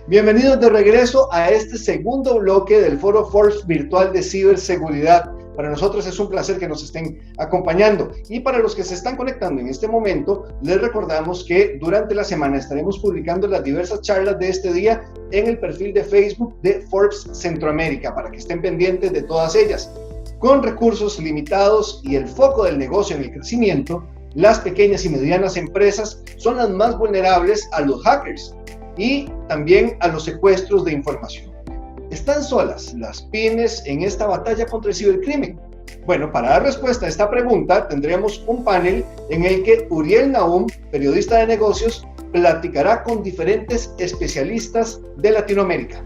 Bienvenidos de regreso a este segundo bloque del Foro Forbes Virtual de Ciberseguridad. Para nosotros es un placer que nos estén acompañando. Y para los que se están conectando en este momento, les recordamos que durante la semana estaremos publicando las diversas charlas de este día en el perfil de Facebook de Forbes Centroamérica, para que estén pendientes de todas ellas. Con recursos limitados y el foco del negocio en el crecimiento, las pequeñas y medianas empresas son las más vulnerables a los hackers y también a los secuestros de información. ¿Están solas las pymes en esta batalla contra el cibercrimen? Bueno, para dar respuesta a esta pregunta tendremos un panel en el que Uriel Nahum, periodista de negocios, platicará con diferentes especialistas de Latinoamérica.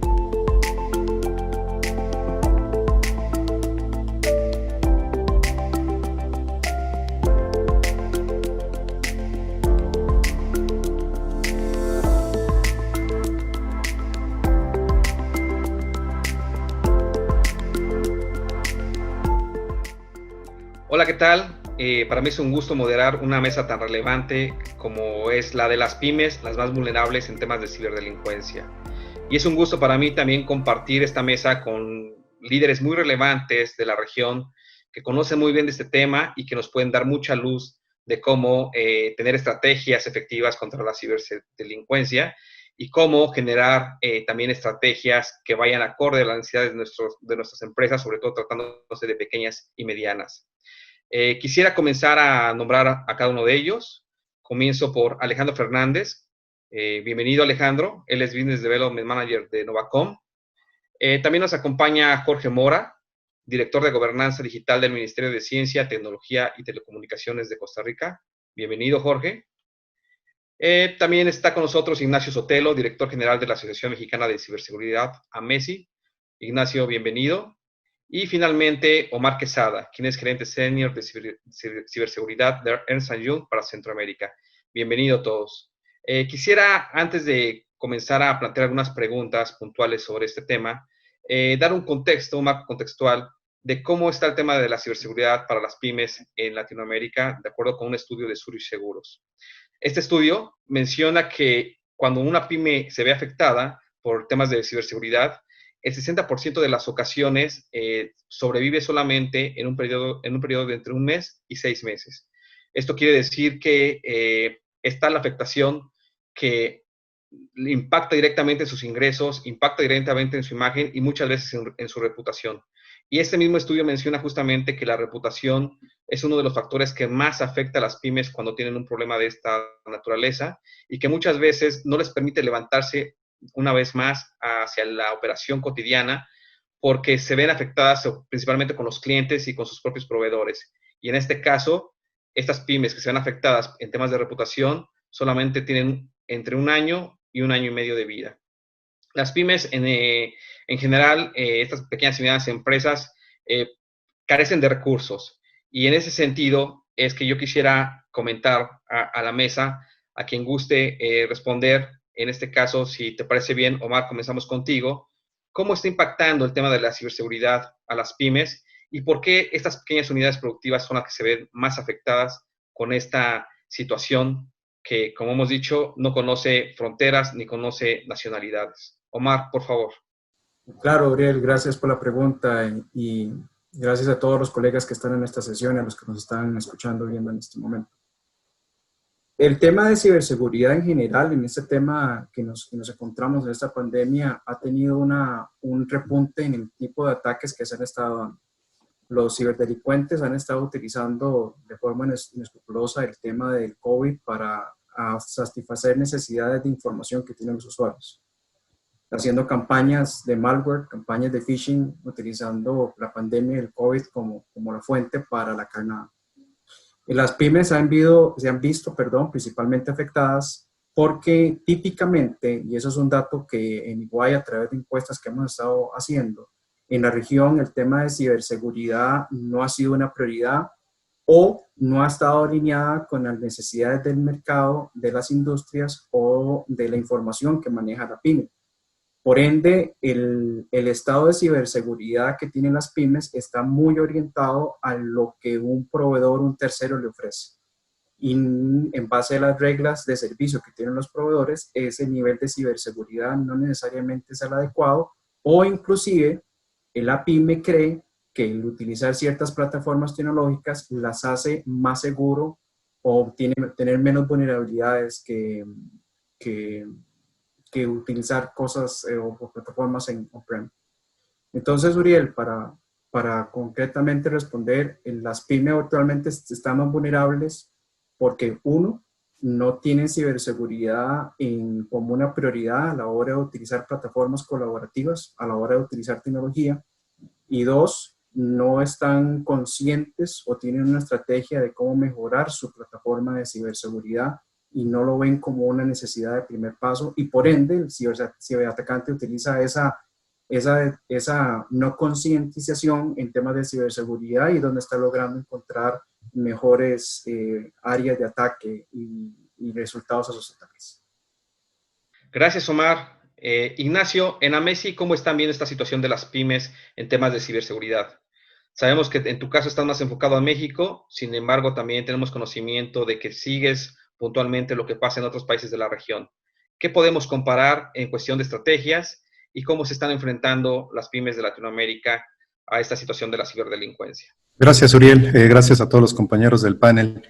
Hola, ¿qué tal? Para mí es un gusto moderar una mesa tan relevante como es la de las pymes, las más vulnerables en temas de ciberdelincuencia. Y es un gusto para mí también compartir esta mesa con líderes muy relevantes de la región que conocen muy bien de este tema y que nos pueden dar mucha luz de cómo tener estrategias efectivas contra la ciberdelincuencia y cómo generar también estrategias que vayan acorde a las necesidades de nuestras empresas, sobre todo tratándose de pequeñas y medianas. Quisiera comenzar a nombrar a cada uno de ellos. Comienzo por Alejandro Fernández. Bienvenido, Alejandro. Él es Business Development Manager de Novacom. También nos acompaña Jorge Mora, director de Gobernanza Digital del Ministerio de Ciencia, Tecnología y Telecomunicaciones de Costa Rica. Bienvenido, Jorge. También está con nosotros Ignacio Sotelo, director general de la Asociación Mexicana de Ciberseguridad, AMECI. Ignacio, bienvenido. Y finalmente, Omar Quesada, quien es gerente senior de ciberseguridad de Ernst & Young para Centroamérica. Bienvenido a todos. Quisiera, antes de comenzar a plantear algunas preguntas puntuales sobre este tema, dar un contexto, un marco contextual de cómo está el tema de la ciberseguridad para las pymes en Latinoamérica, de acuerdo con un estudio de Zurich Seguros. Este estudio menciona que cuando una pyme se ve afectada por temas de ciberseguridad, el 60% de las ocasiones sobrevive solamente en un periodo de entre un mes y 6 meses. Esto quiere decir que está la afectación que impacta directamente en sus ingresos, impacta directamente en su imagen y muchas veces en su reputación. Y este mismo estudio menciona justamente que la reputación es uno de los factores que más afecta a las pymes cuando tienen un problema de esta naturaleza y que muchas veces no les permite levantarse una vez más hacia la operación cotidiana porque se ven afectadas principalmente con los clientes y con sus propios proveedores. Y en este caso, estas pymes que se ven afectadas en temas de reputación solamente tienen entre 1 año y 1 año y medio de vida. Las pymes en general, estas pequeñas y medianas empresas carecen de recursos y en ese sentido es que yo quisiera comentar a la mesa, a quien guste responder. En este caso, si te parece bien, Omar, comenzamos contigo. ¿Cómo está impactando el tema de la ciberseguridad a las pymes y por qué estas pequeñas unidades productivas son las que se ven más afectadas con esta situación que, como hemos dicho, no conoce fronteras ni conoce nacionalidades? Omar, por favor. Claro, Uriel, gracias por la pregunta y gracias a todos los colegas que están en esta sesión y a los que nos están escuchando, viendo en este momento. El tema de ciberseguridad en general, en este tema que nos encontramos en esta pandemia, ha tenido un repunte en el tipo de ataques que se han estado dando. Los ciberdelincuentes han estado utilizando de forma inescrupulosa el tema del COVID para satisfacer necesidades de información que tienen los usuarios, haciendo campañas de malware, campañas de phishing, utilizando la pandemia del COVID como la fuente para la carnada. Las pymes se han visto principalmente afectadas porque típicamente, y eso es un dato que en Iguay a través de encuestas que hemos estado haciendo, en la región el tema de ciberseguridad no ha sido una prioridad o no ha estado alineada con las necesidades del mercado, de las industrias o de la información que maneja la pyme. Por ende, el estado de ciberseguridad que tienen las pymes está muy orientado a lo que un proveedor, un tercero le ofrece. y en base a las reglas de servicio que tienen los proveedores, ese nivel de ciberseguridad no necesariamente es el adecuado, o inclusive la pyme cree que el utilizar ciertas plataformas tecnológicas las hace más seguro o tener menos vulnerabilidades que utilizar cosas o plataformas en on-prem. Entonces, Uriel, para concretamente responder, las pymes actualmente están más vulnerables porque, uno, no tienen ciberseguridad como una prioridad a la hora de utilizar plataformas colaborativas, a la hora de utilizar tecnología, y dos, no están conscientes o tienen una estrategia de cómo mejorar su plataforma de ciberseguridad y no lo ven como una necesidad de primer paso, y por ende el ciberatacante utiliza esa no concientización en temas de ciberseguridad y donde está logrando encontrar mejores áreas de ataque y resultados a sus ataques. Gracias, Omar. Ignacio, en Amesi, ¿cómo están viendo esta situación de las pymes en temas de ciberseguridad? Sabemos que en tu caso estás más enfocado a México, sin embargo, también tenemos conocimiento de que sigues puntualmente lo que pasa en otros países de la región. ¿Qué podemos comparar en cuestión de estrategias y cómo se están enfrentando las pymes de Latinoamérica a esta situación de la ciberdelincuencia? Gracias, Uriel. Gracias a todos los compañeros del panel.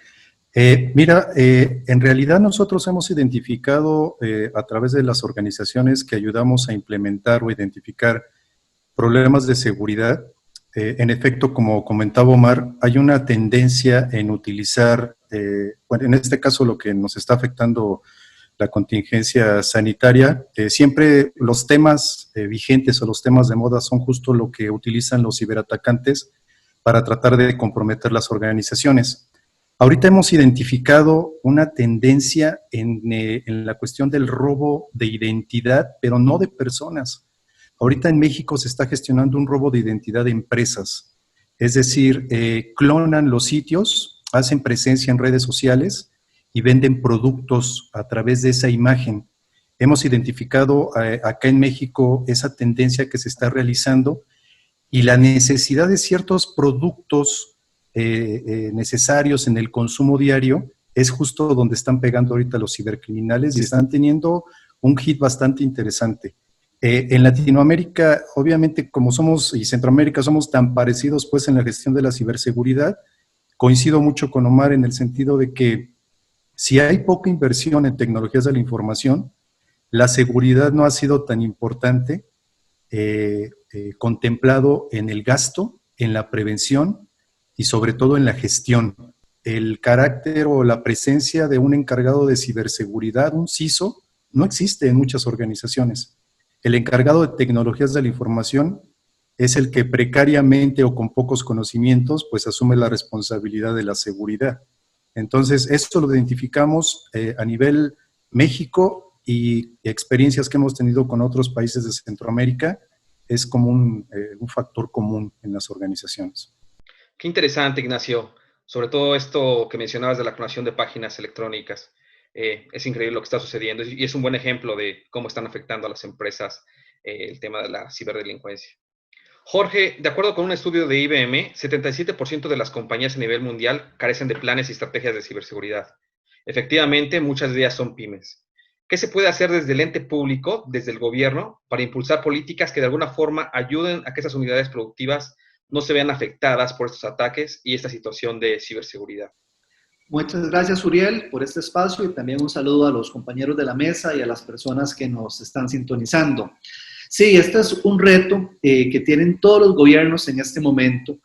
En realidad nosotros hemos identificado a través de las organizaciones que ayudamos a implementar o identificar problemas de seguridad. En efecto, como comentaba Omar, hay una tendencia en utilizar, bueno, en este caso lo que nos está afectando la contingencia sanitaria, siempre los temas vigentes o los temas de moda son justo lo que utilizan los ciberatacantes para tratar de comprometer las organizaciones. Ahorita hemos identificado una tendencia en la cuestión del robo de identidad, pero no de personas. Ahorita en México se está gestionando un robo de identidad de empresas, es decir, clonan los sitios, hacen presencia en redes sociales y venden productos a través de esa imagen. Hemos identificado acá en México esa tendencia que se está realizando y la necesidad de ciertos productos necesarios en el consumo diario es justo donde están pegando ahorita los cibercriminales y están teniendo un hit bastante interesante. En Latinoamérica, obviamente, como somos, y Centroamérica, somos tan parecidos pues en la gestión de la ciberseguridad, coincido mucho con Omar en el sentido de que si hay poca inversión en tecnologías de la información, la seguridad no ha sido tan importante contemplado en el gasto, en la prevención y sobre todo en la gestión. El carácter o la presencia de un encargado de ciberseguridad, un CISO, no existe en muchas organizaciones. El encargado de tecnologías de la información es el que precariamente o con pocos conocimientos pues asume la responsabilidad de la seguridad. Entonces, esto lo identificamos a nivel México y experiencias que hemos tenido con otros países de Centroamérica, es como un factor común en las organizaciones. Qué interesante, Ignacio. Sobre todo esto que mencionabas de la clonación de páginas electrónicas. Es increíble lo que está sucediendo y es un buen ejemplo de cómo están afectando a las empresas el tema de la ciberdelincuencia. Jorge, de acuerdo con un estudio de IBM, 77% de las compañías a nivel mundial carecen de planes y estrategias de ciberseguridad. Efectivamente, muchas de ellas son pymes. ¿Qué se puede hacer desde el ente público, desde el gobierno, para impulsar políticas que de alguna forma ayuden a que esas unidades productivas no se vean afectadas por estos ataques y esta situación de ciberseguridad? Muchas gracias, Uriel, por este espacio y también un saludo a los compañeros de la mesa y a las personas que nos están sintonizando. Sí, este es un reto que tienen todos los gobiernos en este momento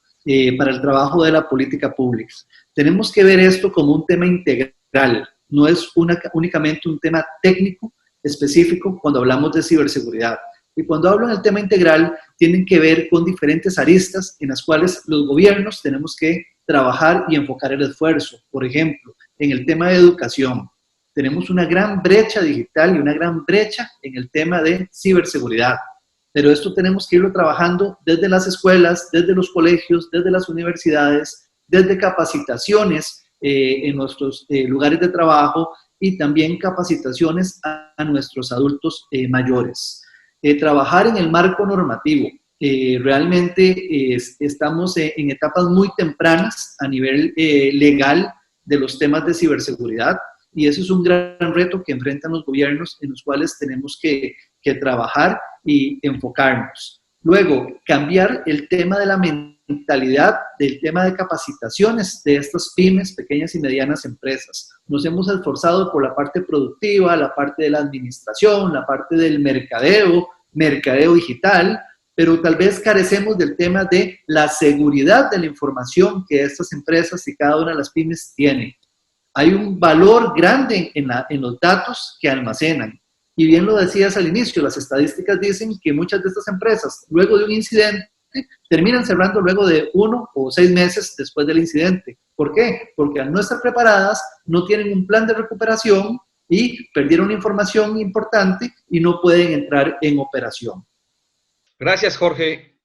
para el trabajo de la política pública. Tenemos que ver esto como un tema integral, no es únicamente un tema técnico específico cuando hablamos de ciberseguridad. Y cuando hablo en el tema integral, tienen que ver con diferentes aristas en las cuales los gobiernos tenemos que trabajar y enfocar el esfuerzo. Por ejemplo, en el tema de educación, tenemos una gran brecha digital y una gran brecha en el tema de ciberseguridad. Pero esto tenemos que irlo trabajando desde las escuelas, desde los colegios, desde las universidades, desde capacitaciones en nuestros lugares de trabajo y también capacitaciones a nuestros adultos mayores. Trabajar en el marco normativo. Realmente estamos en etapas muy tempranas a nivel legal de los temas de ciberseguridad, y eso es un gran reto que enfrentan los gobiernos, en los cuales tenemos que trabajar y enfocarnos. Luego, cambiar el tema de la mentalidad, del tema de capacitaciones de estas pymes, pequeñas y medianas empresas. Nos hemos esforzado por la parte productiva, la parte de la administración, la parte del mercadeo digital, pero tal vez carecemos del tema de la seguridad de la información que estas empresas y cada una de las pymes tienen. Hay un valor grande en los datos que almacenan. Y bien lo decías al inicio, las estadísticas dicen que muchas de estas empresas, luego de un incidente, terminan cerrando luego de 1 o 6 meses después del incidente. ¿Por qué? Porque al no estar preparadas, no tienen un plan de recuperación y perdieron información importante y no pueden entrar en operación. Gracias, Jorge.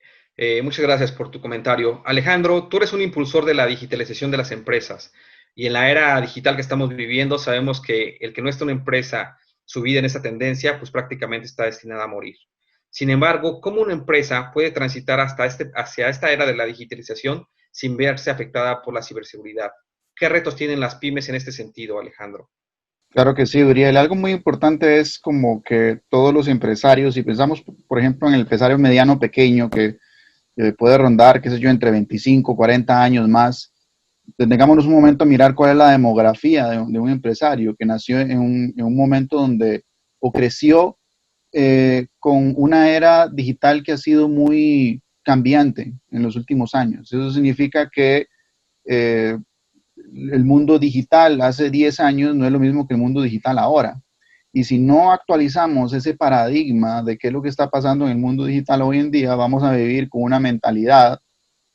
Muchas gracias por tu comentario. Alejandro, tú eres un impulsor de la digitalización de las empresas. Y en la era digital que estamos viviendo, sabemos que el que no esté una empresa subida en esa tendencia, pues prácticamente está destinada a morir. Sin embargo, ¿cómo una empresa puede transitar hacia esta era de la digitalización sin verse afectada por la ciberseguridad? ¿Qué retos tienen las pymes en este sentido, Alejandro? Claro que sí, Uriel. Algo muy importante es como que todos los empresarios, si pensamos, por ejemplo, en el empresario mediano pequeño que puede rondar, qué sé yo, entre 25, 40 años más, detengámonos un momento a mirar cuál es la demografía de un empresario que nació en un momento donde o creció con una era digital que ha sido muy cambiante en los últimos años. Eso significa que el mundo digital hace 10 años no es lo mismo que el mundo digital ahora. Y si no actualizamos ese paradigma de qué es lo que está pasando en el mundo digital hoy en día, vamos a vivir con una mentalidad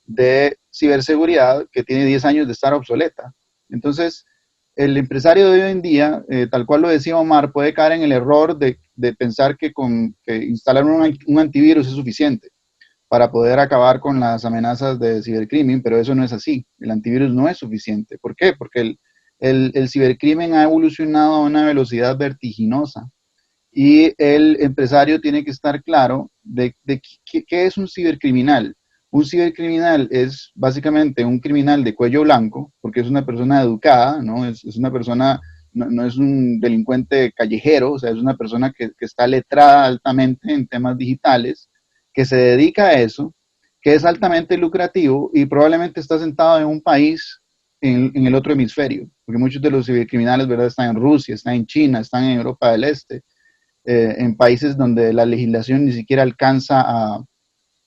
de ciberseguridad que tiene 10 años de estar obsoleta. Entonces, el empresario de hoy en día, tal cual lo decía Omar, puede caer en el error de pensar que instalar un antivirus es suficiente para poder acabar con las amenazas de cibercrimen, pero eso no es así. El antivirus no es suficiente. ¿Por qué? Porque el cibercrimen ha evolucionado a una velocidad vertiginosa y el empresario tiene que estar claro de qué es un cibercriminal. Un cibercriminal es básicamente un criminal de cuello blanco, porque es una persona educada, ¿no? Es una persona, no es un delincuente callejero, o sea, es una persona que está letrada altamente en temas digitales, que se dedica a eso, que es altamente lucrativo y probablemente está sentado en un país en el otro hemisferio, porque muchos de los cibercriminales, ¿verdad?, están en Rusia, están en China, están en Europa del Este, en países donde la legislación ni siquiera alcanza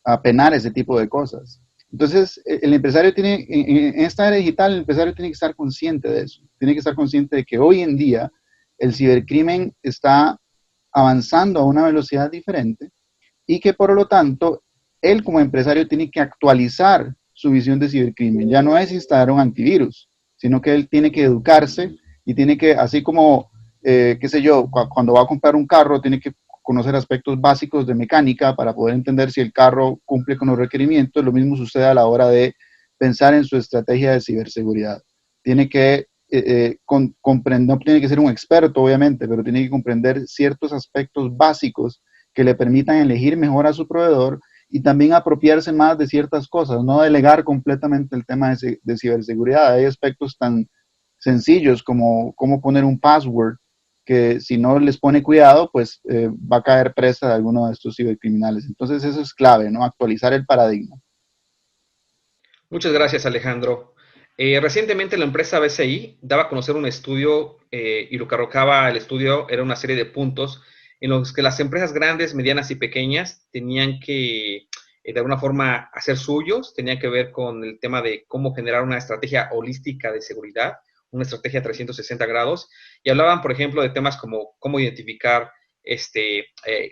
a penar ese tipo de cosas. Entonces, el empresario tiene, en esta era digital, el empresario tiene que estar consciente de eso. Tiene que estar consciente de que hoy en día el cibercrimen está avanzando a una velocidad diferente y que, por lo tanto, él como empresario tiene que actualizar su visión de cibercrimen. Ya no es instalar un antivirus, sino que él tiene que educarse y tiene que, así como, qué sé yo, cuando va a comprar un carro, tiene que conocer aspectos básicos de mecánica para poder entender si el carro cumple con los requerimientos. Lo mismo sucede a la hora de pensar en su estrategia de ciberseguridad. Tiene que comprender, no tiene que ser un experto, obviamente, pero tiene que comprender ciertos aspectos básicos que le permitan elegir mejor a su proveedor y también apropiarse más de ciertas cosas, no delegar completamente el tema de ciberseguridad. Hay aspectos tan sencillos como cómo poner un password, que si no les pone cuidado, pues va a caer presa de alguno de estos cibercriminales. Entonces eso es clave, ¿no? Actualizar el paradigma. Muchas gracias, Alejandro. Recientemente la empresa BCI daba a conocer un estudio y lo que arrojaba el estudio era una serie de puntos en los que las empresas grandes, medianas y pequeñas tenían que, de alguna forma, hacer suyos, tenían que ver con el tema de cómo generar una estrategia holística de seguridad, una estrategia 360 grados, y hablaban, por ejemplo, de temas como cómo identificar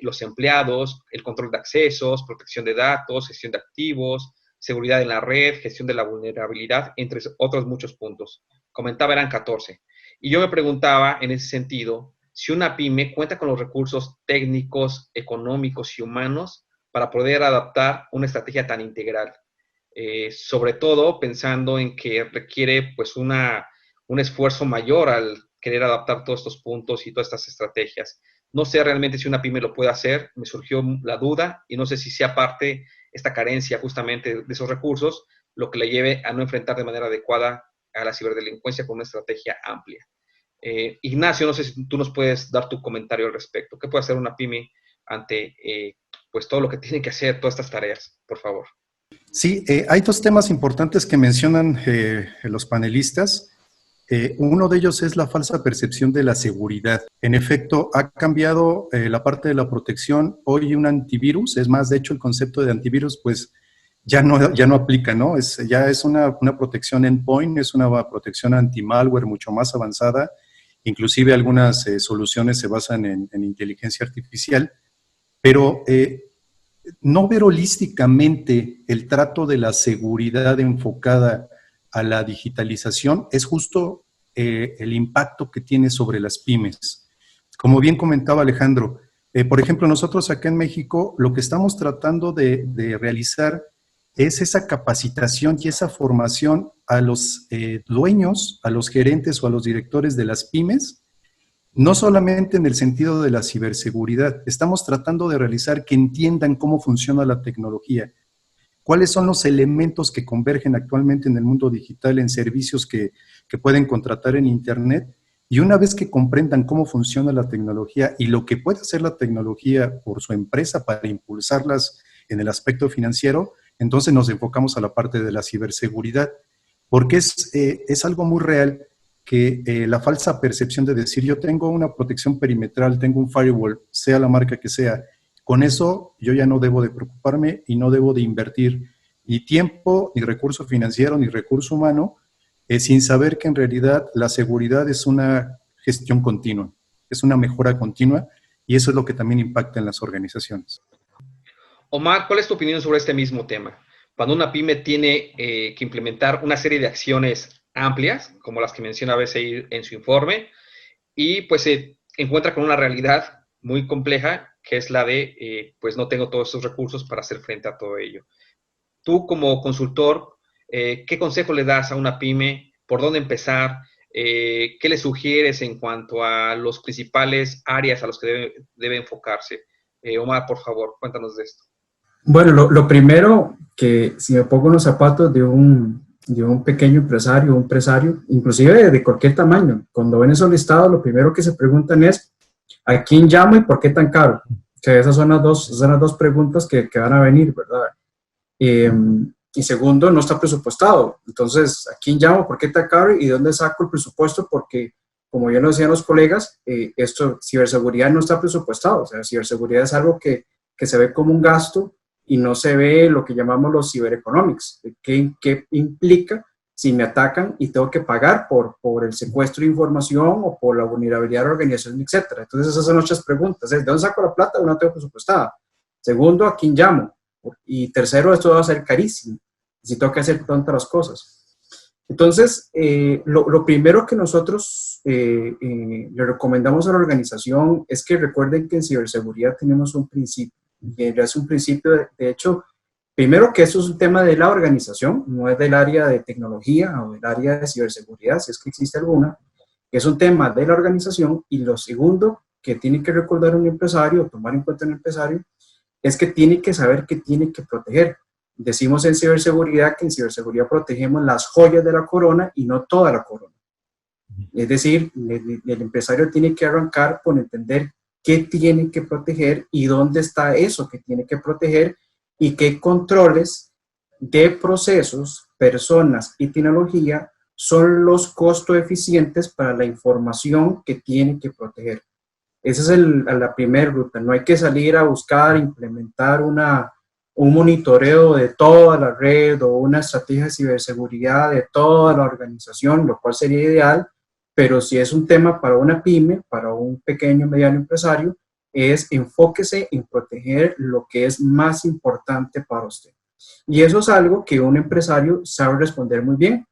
los empleados, el control de accesos, protección de datos, gestión de activos, seguridad en la red, gestión de la vulnerabilidad, entre otros muchos puntos. Comentaba, eran 14. Y yo me preguntaba, en ese sentido, si una pyme cuenta con los recursos técnicos, económicos y humanos para poder adaptar una estrategia tan integral. Sobre todo pensando en que requiere pues un esfuerzo mayor al querer adaptar todos estos puntos y todas estas estrategias. No sé realmente si una pyme lo puede hacer, me surgió la duda y no sé si sea parte esta carencia justamente de esos recursos lo que le lleve a no enfrentar de manera adecuada a la ciberdelincuencia con una estrategia amplia. Ignacio, no sé si tú nos puedes dar tu comentario al respecto. ¿Qué puede hacer una pyme ante pues todo lo que tiene que hacer, todas estas tareas, por favor? Sí, hay dos temas importantes que mencionan los panelistas. Uno de ellos es la falsa percepción de la seguridad. En efecto, ha cambiado la parte de la protección. Hoy un antivirus, es más, de hecho, el concepto de antivirus, pues ya no aplica, ¿no? Ya es una protección endpoint, es una protección anti-malware mucho más avanzada. Inclusive algunas soluciones se basan en inteligencia artificial, pero no ver holísticamente el trato de la seguridad enfocada a la digitalización es justo el impacto que tiene sobre las pymes. Como bien comentaba Alejandro, por ejemplo, nosotros acá en México lo que estamos tratando de realizar es esa capacitación y esa formación a los dueños, a los gerentes o a los directores de las pymes, no solamente en el sentido de la ciberseguridad, estamos tratando de realizar que entiendan cómo funciona la tecnología, cuáles son los elementos que convergen actualmente en el mundo digital en servicios que pueden contratar en Internet, y una vez que comprendan cómo funciona la tecnología y lo que puede hacer la tecnología por su empresa para impulsarlas en el aspecto financiero, entonces nos enfocamos a la parte de la ciberseguridad, porque es algo muy real que la falsa percepción de decir yo tengo una protección perimetral, tengo un firewall, sea la marca que sea, con eso yo ya no debo de preocuparme y no debo de invertir ni tiempo, ni recurso financiero, ni recurso humano, sin saber que en realidad la seguridad es una gestión continua, es una mejora continua, y eso es lo que también impacta en las organizaciones. Omar, ¿cuál es tu opinión sobre este mismo tema? Cuando una pyme tiene que implementar una serie de acciones amplias, como las que menciona BCI en su informe, y pues se encuentra con una realidad muy compleja, que es la de, pues no tengo todos estos recursos para hacer frente a todo ello. Tú como consultor, ¿qué consejo le das a una pyme? ¿Por dónde empezar? ¿Qué le sugieres en cuanto a los principales áreas a los que debe enfocarse? Omar, por favor, cuéntanos de esto. Bueno, lo primero, que si me pongo en los zapatos de un pequeño empresario, un empresario, inclusive de cualquier tamaño, cuando ven esos listados, lo primero que se preguntan es, ¿a quién llamo y por qué tan caro? O sea, esas son las dos preguntas que van a venir, ¿verdad? Y segundo, no está presupuestado. Entonces, ¿a quién llamo? ¿Por qué tan caro? ¿Y de dónde saco el presupuesto? Porque, como ya nos decían los colegas, ciberseguridad no está presupuestado. O sea, ciberseguridad es algo que se ve como un gasto y no se ve lo que llamamos los cibereconomics. ¿Qué implica si me atacan y tengo que pagar por el secuestro de información o por la vulnerabilidad de la organización, etcétera? Entonces, esas son nuestras preguntas. ¿De dónde saco la plata? No tengo presupuestada. Segundo, ¿a quién llamo? Y tercero, esto va a ser carísimo. Si tengo que hacer tantas las cosas. Entonces, lo primero que nosotros le recomendamos a la organización es que recuerden que en ciberseguridad tenemos un principio. Y es un principio, de hecho, primero que eso es un tema de la organización, no es del área de tecnología o del área de ciberseguridad, si es que existe alguna, es un tema de la organización. Y lo segundo que tiene que recordar un empresario, o tomar en cuenta un empresario, es que tiene que saber que tiene que proteger. Decimos en ciberseguridad que en ciberseguridad protegemos las joyas de la corona y no toda la corona. Es decir, el empresario tiene que arrancar por entender qué tiene que proteger y dónde está eso que tiene que proteger y qué controles de procesos, personas y tecnología son los costo eficientes para la información que tiene que proteger. Esa es la primera ruta. No hay que salir a buscar, implementar un monitoreo de toda la red o una estrategia de ciberseguridad de toda la organización, lo cual sería ideal, pero si es un tema para una pyme, para un pequeño o mediano empresario, enfóquese en proteger lo que es más importante para usted. Y eso es algo que un empresario sabe responder muy bien.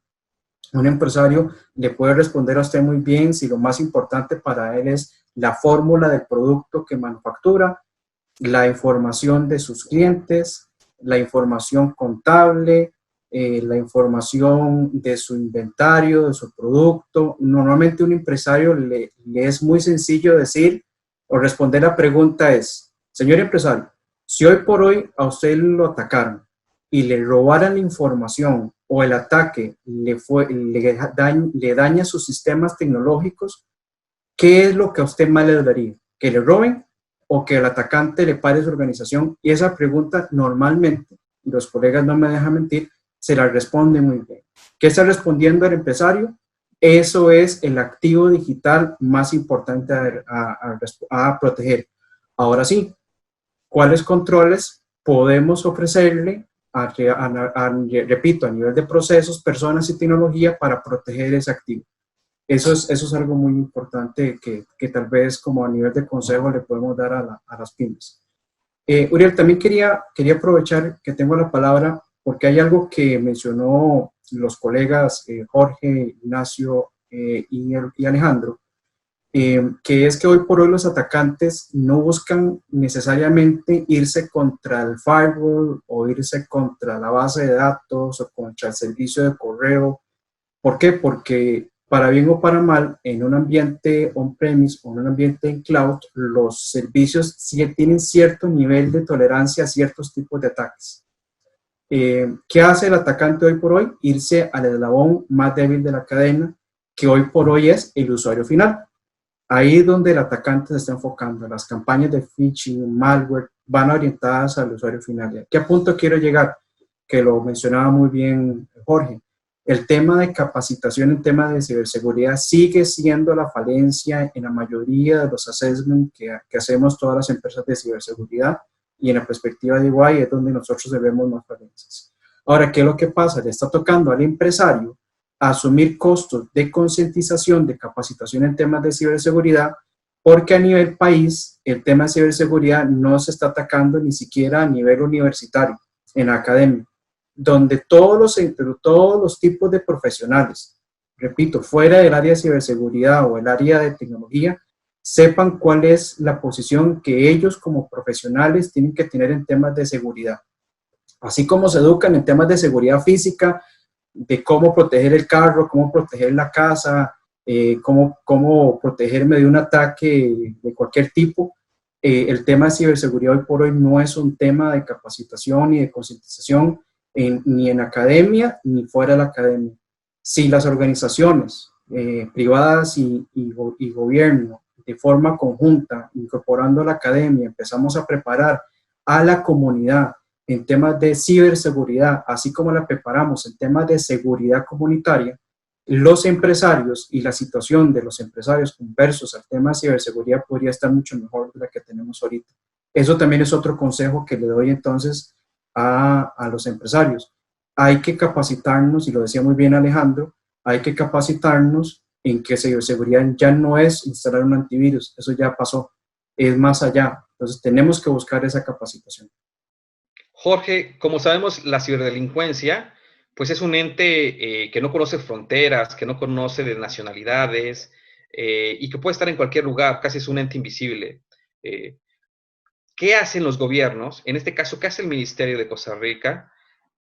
Un empresario le puede responder a usted muy bien si lo más importante para él es la fórmula del producto que manufactura, la información de sus clientes, la información contable, la información de su inventario, de su producto. Normalmente a un empresario le es muy sencillo decir o responder la pregunta es, señor empresario, si hoy por hoy a usted lo atacaron, y le robaran la información o el ataque le daña sus sistemas tecnológicos, ¿qué es lo que a usted más le daría? ¿Que le roben o que el atacante le pare su organización? Y esa pregunta normalmente, y los colegas no me dejan mentir, se la responde muy bien. ¿Qué está respondiendo el empresario? Eso es el activo digital más importante a proteger. Ahora sí, ¿cuáles controles podemos ofrecerle, repito, a nivel de procesos, personas y tecnología para proteger ese activo? Eso es algo muy importante que tal vez como a nivel de consejo le podemos dar a las pymes. Uriel, también quería aprovechar que tengo la palabra porque hay algo que mencionó los colegas Jorge, Ignacio y Alejandro, que es que hoy por hoy los atacantes no buscan necesariamente irse contra el firewall o irse contra la base de datos o contra el servicio de correo. ¿Por qué? Porque para bien o para mal, en un ambiente on-premise o en un ambiente en cloud, los servicios sí tienen cierto nivel de tolerancia a ciertos tipos de ataques. ¿Qué hace el atacante hoy por hoy? Irse al eslabón más débil de la cadena, que hoy por hoy es el usuario final. Ahí es donde el atacante se está enfocando. Las campañas de phishing, malware, van orientadas al usuario final. ¿A qué punto quiero llegar? Que lo mencionaba muy bien Jorge. El tema de capacitación en tema de ciberseguridad sigue siendo la falencia en la mayoría de los assessments que hacemos todas las empresas de ciberseguridad, y en la perspectiva de EY es donde nosotros vemos más falencias. Ahora, ¿qué es lo que pasa? Le está tocando al empresario asumir costos de concientización, de capacitación en temas de ciberseguridad, porque a nivel país el tema de ciberseguridad no se está atacando ni siquiera a nivel universitario, en la academia, donde todos los tipos de profesionales, repito, fuera del área de ciberseguridad o el área de tecnología, sepan cuál es la posición que ellos como profesionales tienen que tener en temas de seguridad. Así como se educan en temas de seguridad física, de cómo proteger el carro, cómo proteger la casa, cómo protegerme de un ataque de cualquier tipo. El tema de ciberseguridad hoy por hoy no es un tema de capacitación ni de concientización ni en academia ni fuera de la academia. Si las organizaciones privadas y gobierno de forma conjunta, incorporando a la academia, empezamos a preparar a la comunidad en temas de ciberseguridad, así como la preparamos en temas de seguridad comunitaria, los empresarios y la situación de los empresarios versus el tema de ciberseguridad podría estar mucho mejor de la que tenemos ahorita. Eso también es otro consejo que le doy entonces a los empresarios. Hay que capacitarnos, y lo decía muy bien Alejandro, hay que capacitarnos en que ciberseguridad ya no es instalar un antivirus, eso ya pasó, es más allá. Entonces tenemos que buscar esa capacitación. Jorge, como sabemos, la ciberdelincuencia pues es un ente que no conoce fronteras, que no conoce de nacionalidades y que puede estar en cualquier lugar, casi es un ente invisible. ¿Qué hacen los gobiernos? En este caso, ¿qué hace el Ministerio de Costa Rica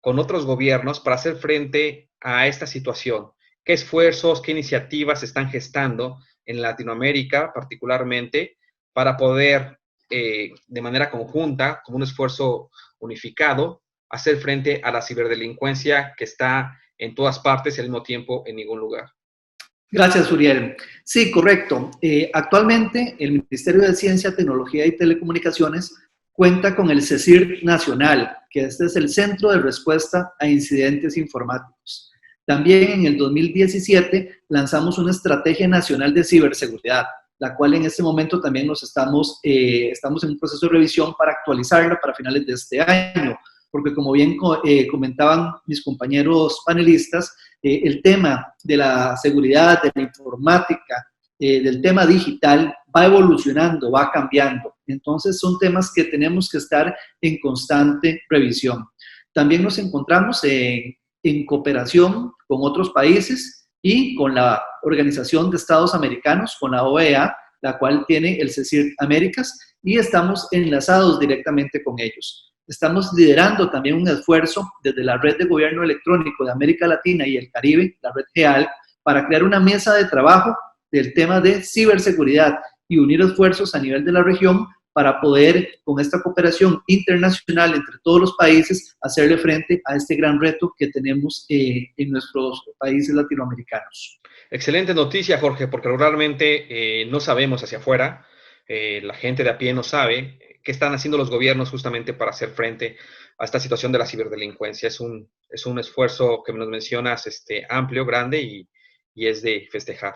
con otros gobiernos para hacer frente a esta situación? ¿Qué esfuerzos, qué iniciativas se están gestando en Latinoamérica particularmente para poder de manera conjunta, como un esfuerzo unificado, hacer frente a la ciberdelincuencia que está en todas partes y al mismo tiempo en ningún lugar? Gracias, Uriel. Sí, correcto. Actualmente el Ministerio de Ciencia, Tecnología y Telecomunicaciones cuenta con el CECIR Nacional, que este es el Centro de Respuesta a Incidentes Informáticos. También en el 2017 lanzamos una Estrategia Nacional de Ciberseguridad, la cual en este momento también estamos en un proceso de revisión para actualizarla para finales de este año, porque como bien comentaban mis compañeros panelistas, el tema de la seguridad, de la informática, del tema digital va evolucionando, va cambiando. Entonces son temas que tenemos que estar en constante revisión. También nos encontramos en cooperación con otros países y con la Organización de Estados Americanos, con la OEA, la cual tiene el CECIR Américas, y estamos enlazados directamente con ellos. Estamos liderando también un esfuerzo desde la Red de Gobierno Electrónico de América Latina y el Caribe, la Red GEAL, para crear una mesa de trabajo del tema de ciberseguridad y unir esfuerzos a nivel de la región para poder, con esta cooperación internacional entre todos los países, hacerle frente a este gran reto que tenemos en nuestros países latinoamericanos. Excelente noticia, Jorge, porque realmente no sabemos hacia afuera, la gente de a pie no sabe qué están haciendo los gobiernos justamente para hacer frente a esta situación de la ciberdelincuencia. Es un esfuerzo que nos mencionas amplio, grande y es de festejar.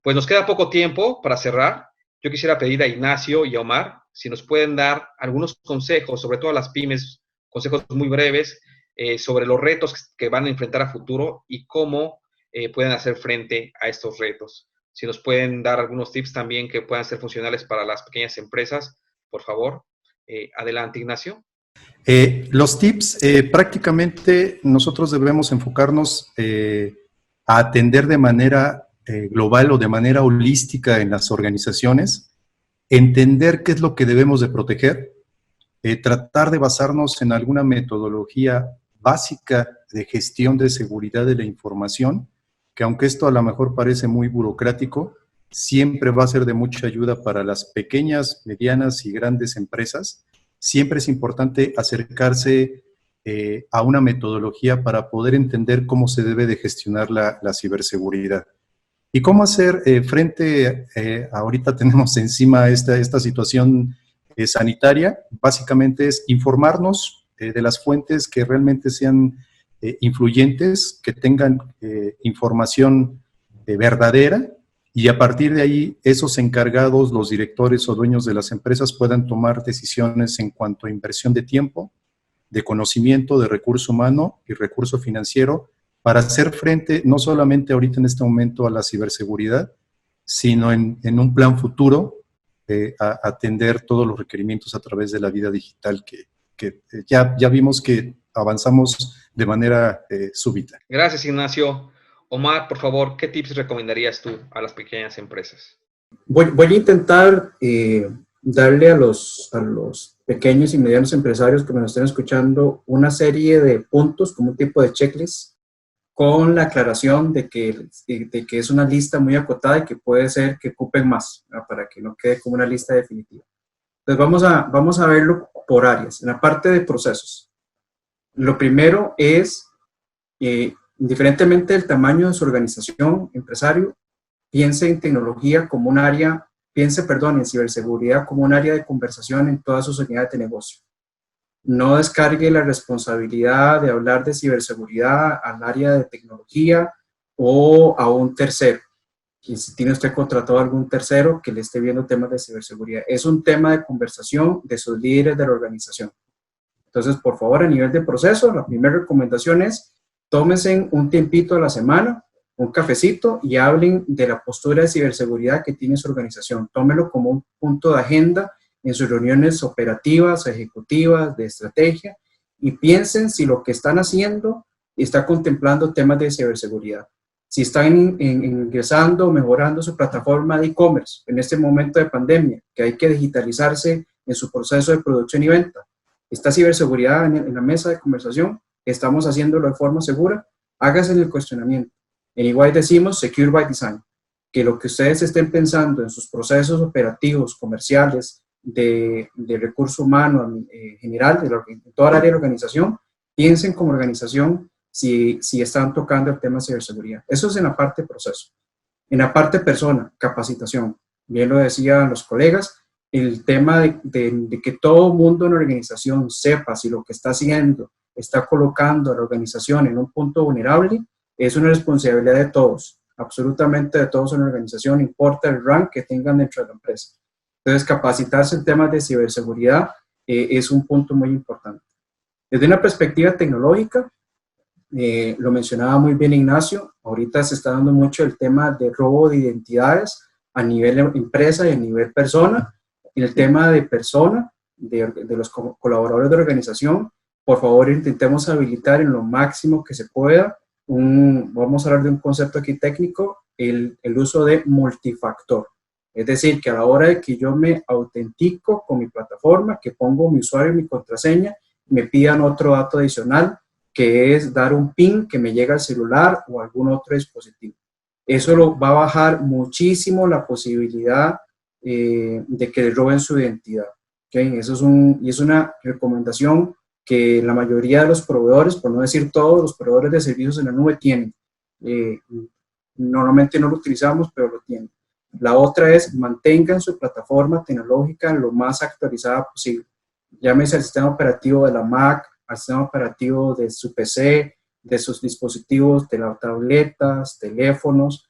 Pues nos queda poco tiempo para cerrar. Yo quisiera pedir a Ignacio y a Omar si nos pueden dar algunos consejos, sobre todo a las pymes, consejos muy breves sobre los retos que van a enfrentar a futuro y cómo pueden hacer frente a estos retos. Si nos pueden dar algunos tips también que puedan ser funcionales para las pequeñas empresas, por favor. Adelante, Ignacio. Los tips, prácticamente nosotros debemos enfocarnos a atender de manera global o de manera holística en las organizaciones, entender qué es lo que debemos de proteger, tratar de basarnos en alguna metodología básica de gestión de seguridad de la información, que aunque esto a lo mejor parece muy burocrático, siempre va a ser de mucha ayuda para las pequeñas, medianas y grandes empresas. Siempre es importante acercarse a una metodología para poder entender cómo se debe de gestionar la ciberseguridad. ¿Y cómo hacer frente, ahorita tenemos encima esta situación sanitaria? Básicamente es informarnos de las fuentes que realmente sean influyentes, que tengan información verdadera, y a partir de ahí esos encargados, los directores o dueños de las empresas puedan tomar decisiones en cuanto a inversión de tiempo, de conocimiento, de recurso humano y recurso financiero para hacer frente no solamente ahorita en este momento a la ciberseguridad, sino en un plan futuro a atender todos los requerimientos a través de la vida digital que ya vimos que avanzamos de manera súbita. Gracias, Ignacio. Omar, por favor, ¿qué tips recomendarías tú a las pequeñas empresas? Voy a intentar darle a los pequeños y medianos empresarios que me estén escuchando una serie de puntos, como un tipo de checklist, con la aclaración de que es una lista muy acotada y que puede ser que ocupen más, ¿no? Para que no quede como una lista definitiva. Entonces vamos a verlo por áreas. En la parte de procesos, lo primero es, indiferentemente del tamaño de su organización, empresario, piense en tecnología como un área, en ciberseguridad como un área de conversación en todas sus unidades de negocio. No descargue la responsabilidad de hablar de ciberseguridad al área de tecnología o a un tercero. Y si tiene usted contratado a algún tercero que le esté viendo temas de ciberseguridad, es un tema de conversación de sus líderes de la organización. Entonces, por favor, a nivel de proceso, la primera recomendación es tómense un tiempito a la semana, un cafecito y hablen de la postura de ciberseguridad que tiene su organización. Tómelo como un punto de agenda en sus reuniones operativas, ejecutivas, de estrategia, y piensen si lo que están haciendo está contemplando temas de ciberseguridad. Si están ingresando o mejorando su plataforma de e-commerce en este momento de pandemia, que hay que digitalizarse en su proceso de producción y venta. ¿Está ciberseguridad en la mesa de conversación? ¿Estamos haciéndolo de forma segura? Hágase el cuestionamiento. En EY decimos Secure by Design, que lo que ustedes estén pensando en sus procesos operativos, comerciales, de recurso humano general, de toda la área de la organización, piensen como organización si están tocando el tema de ciberseguridad. Eso es en la parte proceso. En la parte persona, capacitación. Bien lo decían los colegas, el tema de que todo mundo en la organización sepa si lo que está haciendo está colocando a la organización en un punto vulnerable, es una responsabilidad de todos, absolutamente de todos en la organización, no importa el rank que tengan dentro de la empresa. Entonces, capacitarse en temas de ciberseguridad es un punto muy importante. Desde una perspectiva tecnológica, lo mencionaba muy bien Ignacio, ahorita se está dando mucho el tema de robo de identidades a nivel empresa y a nivel persona. En el tema de persona, de los colaboradores de la organización, por favor intentemos habilitar en lo máximo que se pueda, vamos a hablar de un concepto aquí técnico, el uso de multifactor. Es decir, que a la hora de que yo me autentico con mi plataforma, que pongo mi usuario y mi contraseña, me pidan otro dato adicional, que es dar un PIN que me llega al celular o algún otro dispositivo. Eso va a bajar muchísimo la posibilidad de que le roben su identidad. ¿Okay? Y es una recomendación que la mayoría de los proveedores, por no decir todos los proveedores de servicios en la nube tienen. Normalmente no lo utilizamos, pero lo tienen. La otra es mantengan su plataforma tecnológica lo más actualizada posible. Llámese al sistema operativo de la Mac, al sistema operativo de su PC, de sus dispositivos, de las tabletas, teléfonos.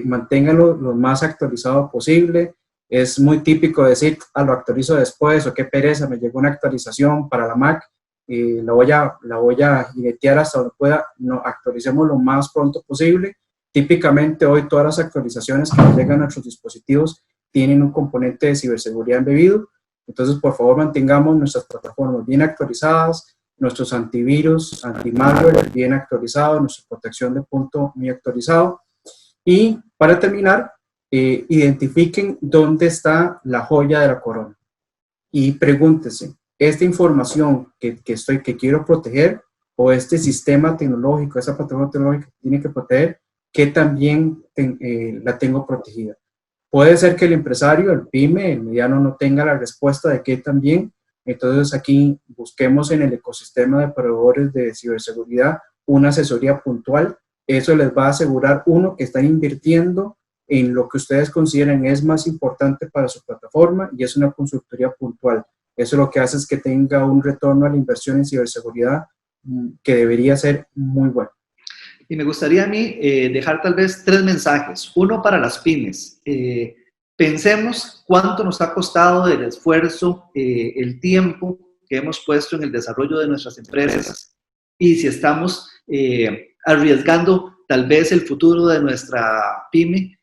Manténganlo lo más actualizado posible. Es muy típico decir, lo actualizo después, o qué pereza, me llegó una actualización para la Mac, la voy a jinetear hasta donde pueda. No, actualicemos lo más pronto posible. Típicamente hoy todas las actualizaciones que nos llegan a nuestros dispositivos tienen un componente de ciberseguridad embebido. Entonces, por favor, mantengamos nuestras plataformas bien actualizadas, nuestros antivirus, antimalware bien actualizados, nuestra protección de punto muy actualizado. Y para terminar, identifiquen dónde está la joya de la corona y pregúntense, ¿esta información que quiero proteger o este sistema tecnológico, esa plataforma tecnológica que tiene que proteger, que también la tengo protegida? Puede ser que el empresario, el pyme, el mediano no tenga la respuesta de qué también. Entonces aquí busquemos en el ecosistema de proveedores de ciberseguridad una asesoría puntual. Eso les va a asegurar, uno, que están invirtiendo en lo que ustedes consideren es más importante para su plataforma, y es una consultoría puntual. Eso lo que hace es que tenga un retorno a la inversión en ciberseguridad que debería ser muy bueno. Y me gustaría a mí dejar tal vez 3 mensajes. Uno para las pymes. Pensemos cuánto nos ha costado el esfuerzo, el tiempo que hemos puesto en el desarrollo de nuestras empresas, y si estamos arriesgando tal vez el futuro de nuestra pyme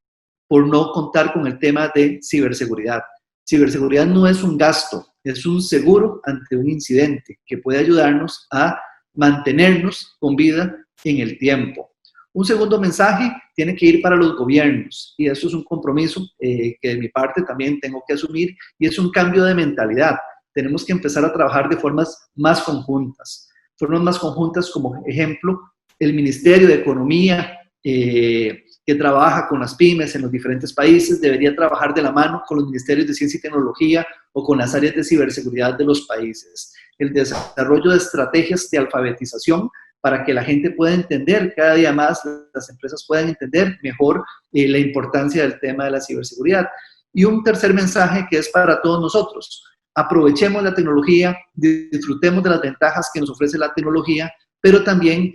por no contar con el tema de ciberseguridad. Ciberseguridad no es un gasto, es un seguro ante un incidente que puede ayudarnos a mantenernos con vida en el tiempo. Un segundo mensaje tiene que ir para los gobiernos, y eso es un compromiso que de mi parte también tengo que asumir, y es un cambio de mentalidad. Tenemos que empezar a trabajar de formas más conjuntas. Formas más conjuntas, como ejemplo, el Ministerio de Economía, que trabaja con las pymes en los diferentes países, debería trabajar de la mano con los ministerios de Ciencia y Tecnología o con las áreas de ciberseguridad de los países. El desarrollo de estrategias de alfabetización para que la gente pueda entender cada día más, las empresas puedan entender mejor la importancia del tema de la ciberseguridad. Y un tercer mensaje que es para todos nosotros: aprovechemos la tecnología, disfrutemos de las ventajas que nos ofrece la tecnología, pero también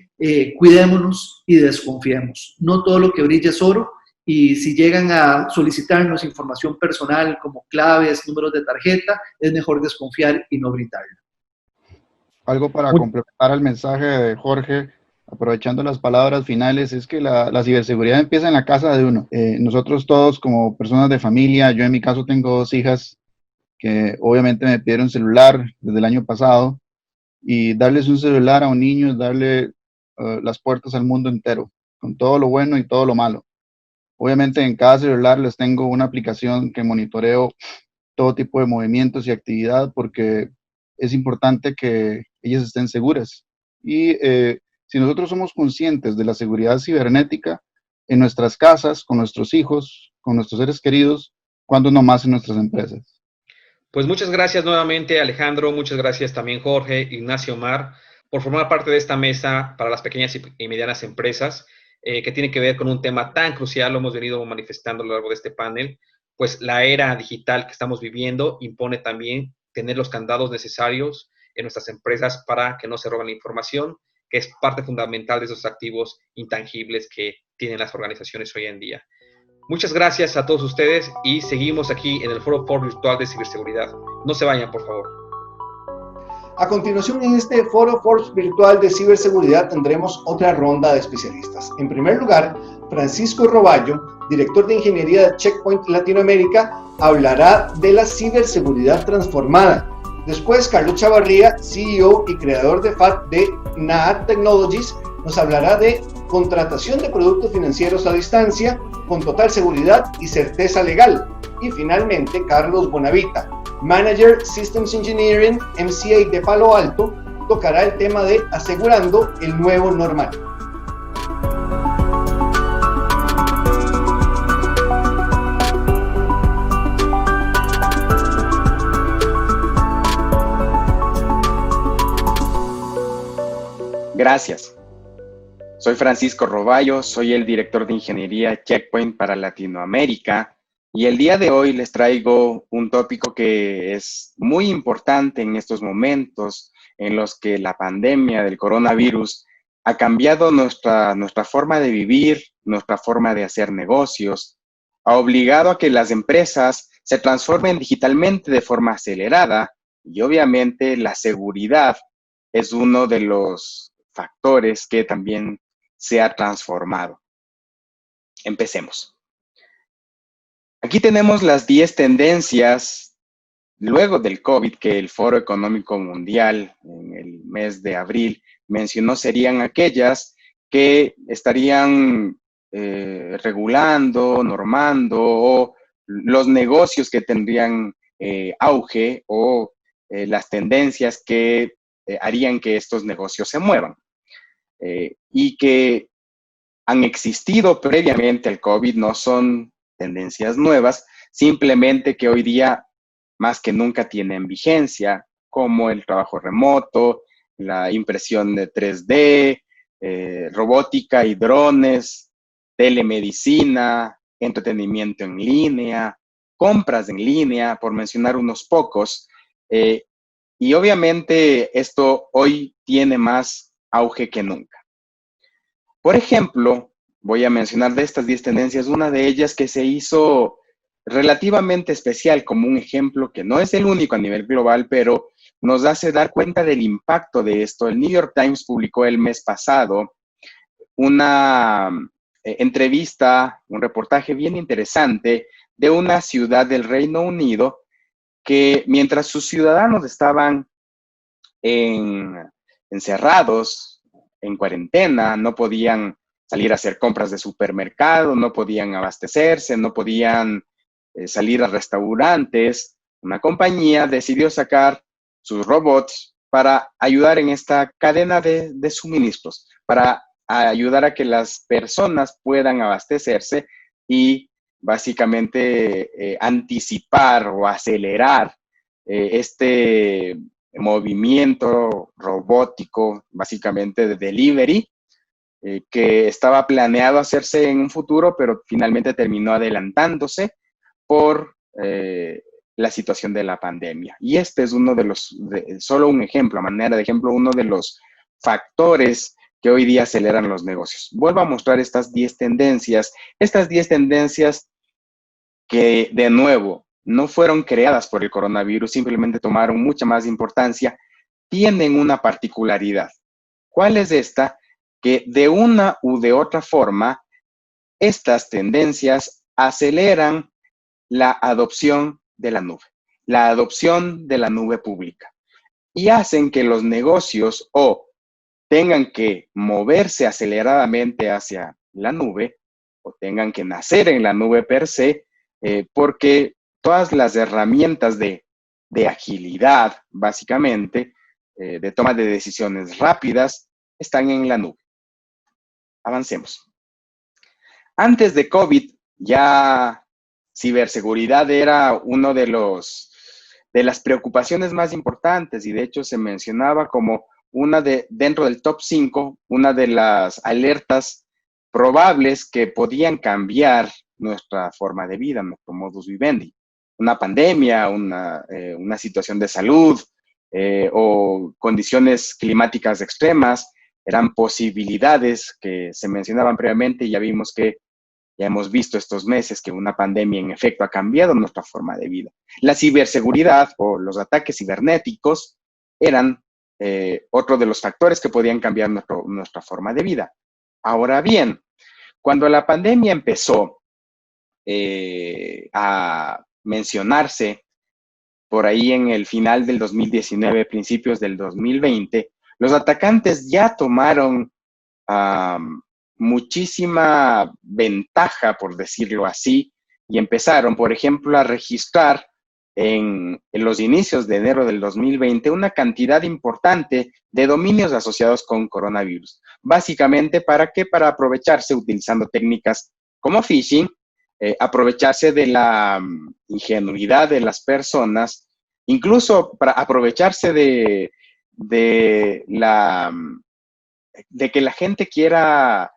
cuidémonos y desconfiemos. No todo lo que brilla es oro, y si llegan a solicitarnos información personal como claves, números de tarjeta, es mejor desconfiar y no brindarla. Algo para complementar el mensaje de Jorge, aprovechando las palabras finales, es que la ciberseguridad empieza en la casa de uno. Nosotros todos como personas de familia, yo en mi caso tengo 2 hijas que obviamente me pidieron celular desde el año pasado, y darles un celular a un niño es darle las puertas al mundo entero, con todo lo bueno y todo lo malo. Obviamente en cada celular les tengo una aplicación que monitoreo todo tipo de movimientos y actividad, porque es importante que ellas estén seguras. Y si nosotros somos conscientes de la seguridad cibernética en nuestras casas, con nuestros hijos, con nuestros seres queridos, ¿cuándo no más en nuestras empresas? Pues muchas gracias nuevamente, Alejandro, muchas gracias también, Jorge, Ignacio, Omar, por formar parte de esta mesa para las pequeñas y medianas empresas, que tiene que ver con un tema tan crucial. Lo hemos venido manifestando a lo largo de este panel. Pues la era digital que estamos viviendo impone también tener los candados necesarios en nuestras empresas para que no se roben la información, que es parte fundamental de esos activos intangibles que tienen las organizaciones hoy en día. Muchas gracias a todos ustedes, y seguimos aquí en el Foro Ford Virtual de Ciberseguridad. No se vayan, por favor. A continuación, en este Foro Ford Virtual de Ciberseguridad tendremos otra ronda de especialistas. En primer lugar, Francisco Roballo, director de Ingeniería de Checkpoint Latinoamérica, hablará de la ciberseguridad transformada. Después, Carlos Chavarría, CEO y creador de FAT de NAAD Technologies, nos hablará de contratación de productos financieros a distancia con total seguridad y certeza legal. Y finalmente, Carlos Bonavita, Manager Systems Engineering, MCA de Palo Alto, tocará el tema de asegurando el nuevo normal. Gracias. Soy Francisco Roballo, soy el director de Ingeniería Checkpoint para Latinoamérica y el día de hoy les traigo un tópico que es muy importante en estos momentos en los que la pandemia del coronavirus ha cambiado nuestra forma de vivir, nuestra forma de hacer negocios, ha obligado a que las empresas se transformen digitalmente de forma acelerada y obviamente la seguridad es uno de los factores que también se ha transformado. Empecemos. Aquí tenemos las 10 tendencias luego del COVID que el Foro Económico Mundial en el mes de abril mencionó serían aquellas que estarían regulando, normando o los negocios que tendrían auge o las tendencias que harían que estos negocios se muevan. Y que han existido previamente al COVID, no son tendencias nuevas, simplemente que hoy día más que nunca tienen vigencia, como el trabajo remoto, la impresión de 3D, robótica y drones, telemedicina, entretenimiento en línea, compras en línea, por mencionar unos pocos. Y obviamente esto hoy tiene más auge que nunca. Por ejemplo, voy a mencionar de estas 10 tendencias, una de ellas que se hizo relativamente especial como un ejemplo que no es el único a nivel global, pero nos hace dar cuenta del impacto de esto. El New York Times publicó el mes pasado una entrevista, un reportaje bien interesante de una ciudad del Reino Unido que mientras sus ciudadanos estaban encerrados, en cuarentena, no podían salir a hacer compras de supermercado, no podían abastecerse, no podían salir a restaurantes, una compañía decidió sacar sus robots para ayudar en esta cadena de suministros, para ayudar a que las personas puedan abastecerse y básicamente anticipar o acelerar este movimiento robótico, básicamente de delivery, que estaba planeado hacerse en un futuro, pero finalmente terminó adelantándose por la situación de la pandemia. Y este es uno de los, solo un ejemplo, a manera de ejemplo, uno de los factores que hoy día aceleran los negocios. Vuelvo a mostrar estas 10 tendencias que, de nuevo, no fueron creadas por el coronavirus, simplemente tomaron mucha más importancia, tienen una particularidad. ¿Cuál es esta? Que de una u de otra forma, estas tendencias aceleran la adopción de la nube pública, y hacen que los negocios o tengan que moverse aceleradamente hacia la nube o tengan que nacer en la nube per se, porque todas las herramientas de agilidad, básicamente, de toma de decisiones rápidas, están en la nube. Avancemos. Antes de COVID, ya ciberseguridad era uno de las preocupaciones más importantes y de hecho se mencionaba como dentro del top 5, una de las alertas probables que podían cambiar nuestra forma de vida, nuestro modus vivendi. Una pandemia, una situación de salud o condiciones climáticas extremas eran posibilidades que se mencionaban previamente y ya hemos visto estos meses que una pandemia en efecto ha cambiado nuestra forma de vida. La ciberseguridad o los ataques cibernéticos eran otro de los factores que podían cambiar nuestra forma de vida. Ahora bien, cuando la pandemia empezó a mencionarse por ahí en el final del 2019, principios del 2020, los atacantes ya tomaron muchísima ventaja, por decirlo así, y empezaron, por ejemplo, a registrar en los inicios de enero del 2020 una cantidad importante de dominios asociados con coronavirus. Básicamente, ¿para qué? Para aprovecharse utilizando técnicas como phishing, aprovecharse de la ingenuidad de las personas, incluso para aprovecharse de la de que la gente quiera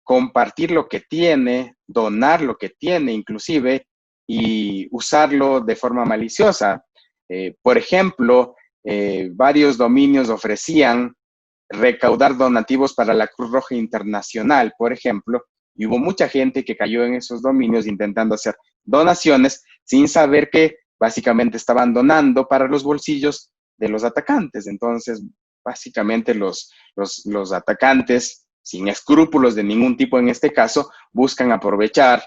compartir lo que tiene, donar lo que tiene inclusive, y usarlo de forma maliciosa. Por ejemplo, varios dominios ofrecían recaudar donativos para la Cruz Roja Internacional, por ejemplo, y hubo mucha gente que cayó en esos dominios intentando hacer donaciones sin saber que básicamente estaban donando para los bolsillos de los atacantes. Entonces, básicamente los atacantes, sin escrúpulos de ningún tipo en este caso, buscan aprovechar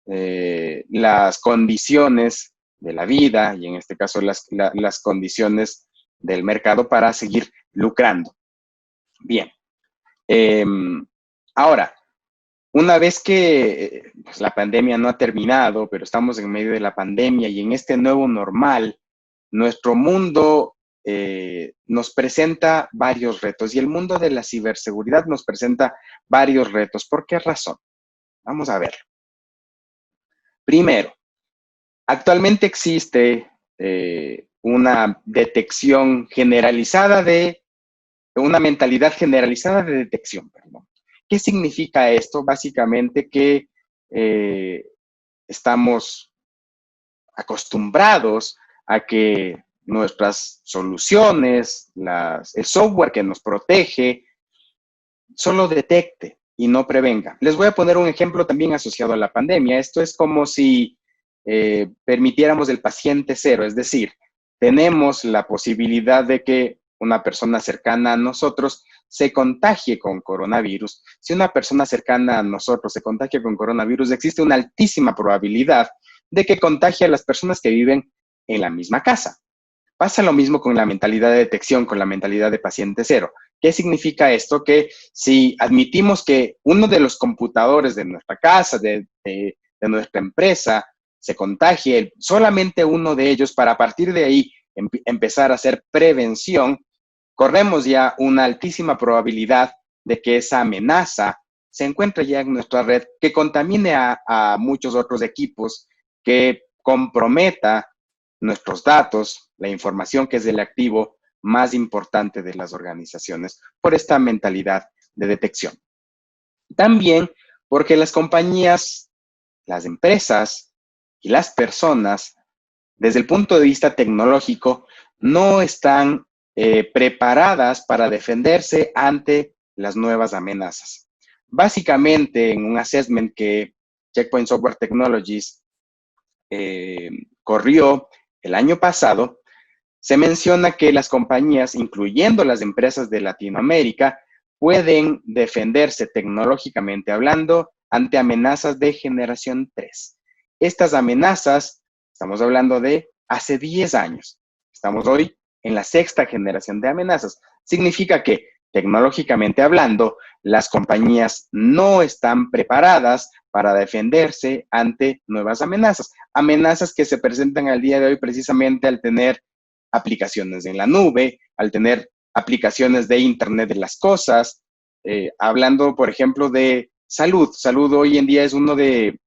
las condiciones de la vida y en este caso las condiciones del mercado para seguir lucrando. Bien. Ahora, una vez que pues, la pandemia no ha terminado, pero estamos en medio de la pandemia y en este nuevo normal, nuestro mundo nos presenta varios retos y el mundo de la ciberseguridad nos presenta varios retos. ¿Por qué razón? Vamos a verlo. Primero, actualmente existe una detección generalizada una mentalidad generalizada de detección, perdón. ¿Qué significa esto? Básicamente que estamos acostumbrados a que nuestras soluciones, el software que nos protege, solo detecte y no prevenga. Les voy a poner un ejemplo también asociado a la pandemia. Esto es como si permitiéramos el paciente cero, es decir, tenemos la posibilidad de que una persona cercana a nosotros se contagie con coronavirus. Si una persona cercana a nosotros se contagia con coronavirus, existe una altísima probabilidad de que contagie a las personas que viven en la misma casa. Pasa lo mismo con la mentalidad de detección, con la mentalidad de paciente cero. ¿Qué significa esto? Que si admitimos que uno de los computadores de nuestra casa, de nuestra empresa, se contagie, solamente uno de ellos, para a partir de ahí empezar a hacer prevención, corremos ya una altísima probabilidad de que esa amenaza se encuentre ya en nuestra red, que contamine a muchos otros equipos, que comprometa nuestros datos, la información que es el activo más importante de las organizaciones, por esta mentalidad de detección. También porque las compañías, las empresas y las personas, desde el punto de vista tecnológico, no están preparadas para defenderse ante las nuevas amenazas. Básicamente, en un assessment que Checkpoint Software Technologies corrió el año pasado, se menciona que las compañías, incluyendo las empresas de Latinoamérica, pueden defenderse tecnológicamente hablando ante amenazas de generación 3. Estas amenazas, estamos hablando de hace 10 años. Estamos hoy en la 6ª generación de amenazas. Significa que, tecnológicamente hablando, las compañías no están preparadas para defenderse ante nuevas amenazas. Amenazas que se presentan al día de hoy precisamente al tener aplicaciones en la nube, al tener aplicaciones de Internet de las cosas, hablando, por ejemplo, de salud. Salud hoy en día es uno de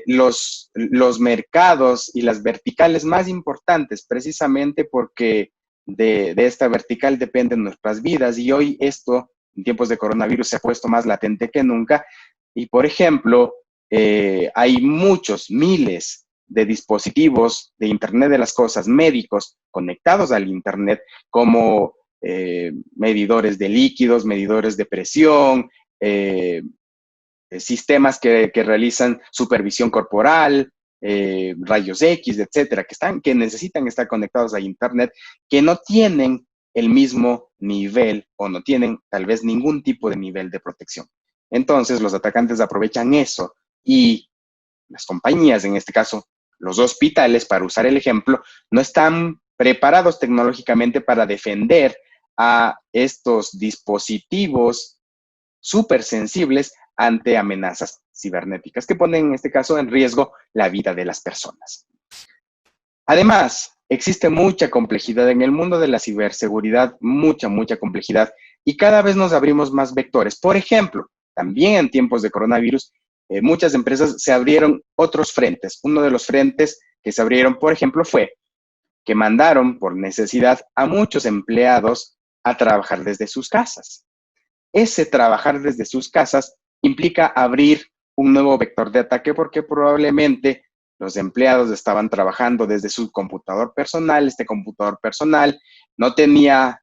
los mercados y las verticales más importantes, precisamente porque de esta vertical dependen nuestras vidas, y hoy esto, en tiempos de coronavirus, se ha puesto más latente que nunca. Y, por ejemplo, hay muchos, miles de dispositivos de Internet de las cosas médicos conectados al Internet, como medidores de líquidos, medidores de presión, sistemas que realizan supervisión corporal, rayos X, etcétera, que necesitan estar conectados a Internet, que no tienen el mismo nivel o no tienen tal vez ningún tipo de nivel de protección. Entonces, los atacantes aprovechan eso, y las compañías, en este caso, los hospitales, para usar el ejemplo, no están preparados tecnológicamente para defender a estos dispositivos súper sensibles ante amenazas cibernéticas que ponen, en este caso, en riesgo la vida de las personas. Además, existe mucha complejidad en el mundo de la ciberseguridad, mucha complejidad, y cada vez nos abrimos más vectores. Por ejemplo, también en tiempos de coronavirus, muchas empresas se abrieron otros frentes. Uno de los frentes que se abrieron, por ejemplo, fue que mandaron por necesidad a muchos empleados a trabajar desde sus casas. ese trabajar desde sus casas implica abrir un nuevo vector de ataque porque probablemente los empleados estaban trabajando desde su computador personal. Este computador personal no tenía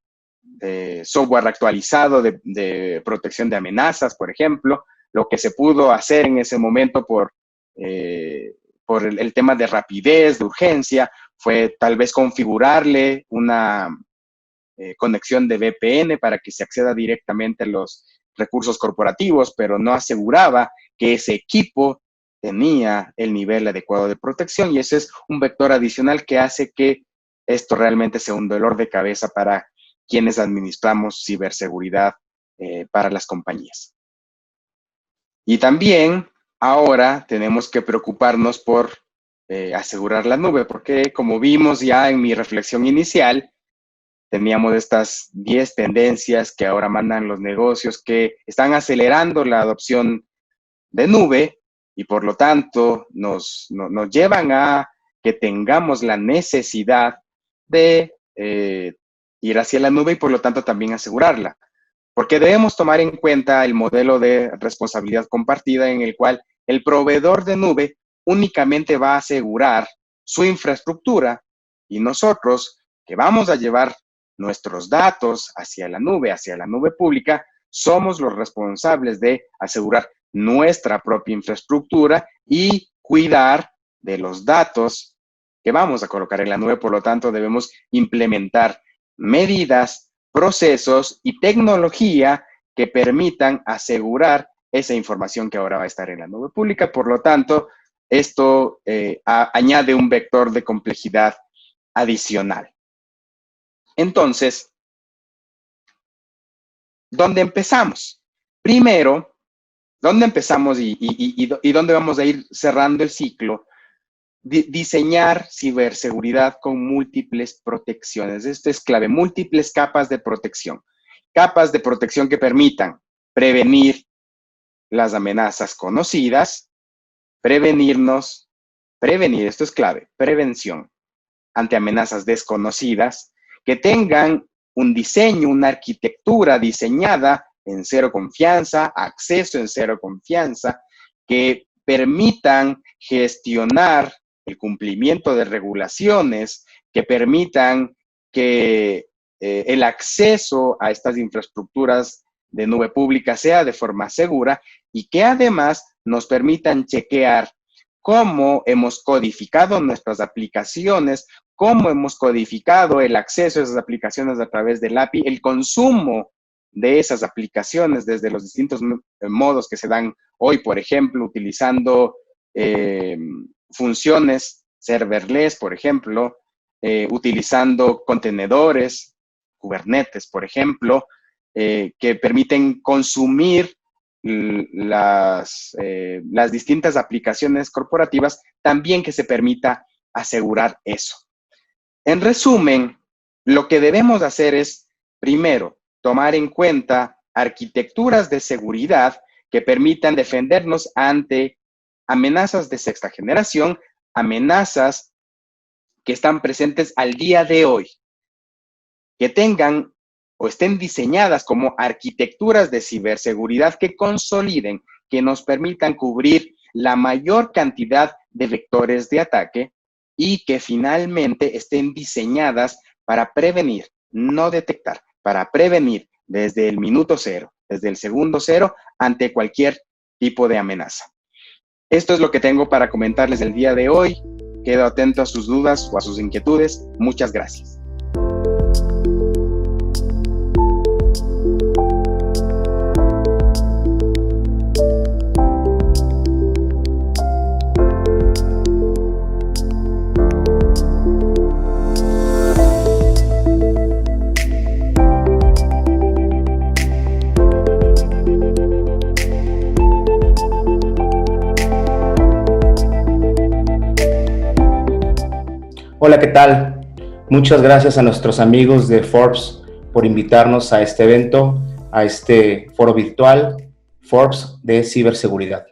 software actualizado de protección de amenazas, por ejemplo. Lo que se pudo hacer en ese momento por el tema de rapidez, de urgencia, fue tal vez configurarle una conexión de VPN para que se acceda directamente a los recursos corporativos, pero no aseguraba que ese equipo tenía el nivel adecuado de protección, y ese es un vector adicional que hace que esto realmente sea un dolor de cabeza para quienes administramos ciberseguridad para las compañías. Y también ahora tenemos que preocuparnos por asegurar la nube, porque como vimos ya en mi reflexión inicial, teníamos estas 10 tendencias que ahora mandan los negocios que están acelerando la adopción de nube y por lo tanto nos llevan a que tengamos la necesidad de ir hacia la nube y por lo tanto también asegurarla. Porque debemos tomar en cuenta el modelo de responsabilidad compartida en el cual el proveedor de nube únicamente va a asegurar su infraestructura y nosotros que vamos a llevar nuestros datos hacia la nube pública, somos los responsables de asegurar nuestra propia infraestructura y cuidar de los datos que vamos a colocar en la nube. Por lo tanto, debemos implementar medidas, procesos y tecnología que permitan asegurar esa información que ahora va a estar en la nube pública. Por lo tanto, esto añade un vector de complejidad adicional. Entonces, ¿dónde empezamos? Primero, ¿dónde empezamos y dónde vamos a ir cerrando el ciclo? Diseñar ciberseguridad con múltiples protecciones. Esto es clave, múltiples capas de protección. Capas de protección que permitan prevenir las amenazas conocidas, prevenir, esto es clave, prevención ante amenazas desconocidas, que tengan un diseño, una arquitectura diseñada en cero confianza, acceso en cero confianza, que permitan gestionar el cumplimiento de regulaciones, que permitan que el acceso a estas infraestructuras de nube pública sea de forma segura y que además nos permitan chequear cómo hemos codificado nuestras aplicaciones, cómo hemos codificado el acceso a esas aplicaciones a través del API, el consumo de esas aplicaciones desde los distintos modos que se dan hoy, por ejemplo, utilizando funciones serverless, por ejemplo, utilizando contenedores, Kubernetes, por ejemplo, que permiten consumir las distintas aplicaciones corporativas, también que se permita asegurar eso. En resumen, lo que debemos hacer es, primero, tomar en cuenta arquitecturas de seguridad que permitan defendernos ante amenazas de sexta generación, amenazas que están presentes al día de hoy, que tengan o estén diseñadas como arquitecturas de ciberseguridad que consoliden, que nos permitan cubrir la mayor cantidad de vectores de ataque y que finalmente estén diseñadas para prevenir, no detectar, para prevenir desde el minuto cero, desde el segundo cero, ante cualquier tipo de amenaza. Esto es lo que tengo para comentarles el día de hoy. Quedo atento a sus dudas o a sus inquietudes. Muchas gracias. Hola, ¿qué tal? Muchas gracias a nuestros amigos de Forbes por invitarnos a este evento, a este foro virtual, Forbes de ciberseguridad.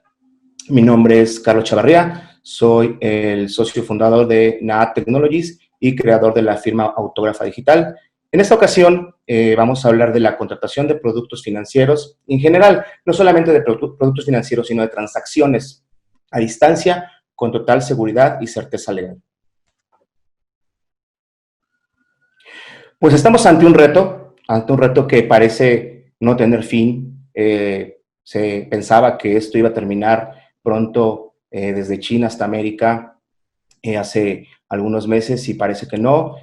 Mi nombre es Carlos Chavarría, soy el socio fundador de NAAD Technologies y creador de la firma Autógrafa Digital, En esta ocasión vamos a hablar de la contratación de productos financieros en general, no solamente de productos financieros, sino de transacciones a distancia con total seguridad y certeza legal. Pues estamos ante un reto que parece no tener fin. Se pensaba que esto iba a terminar pronto desde China hasta América hace algunos meses y parece que no.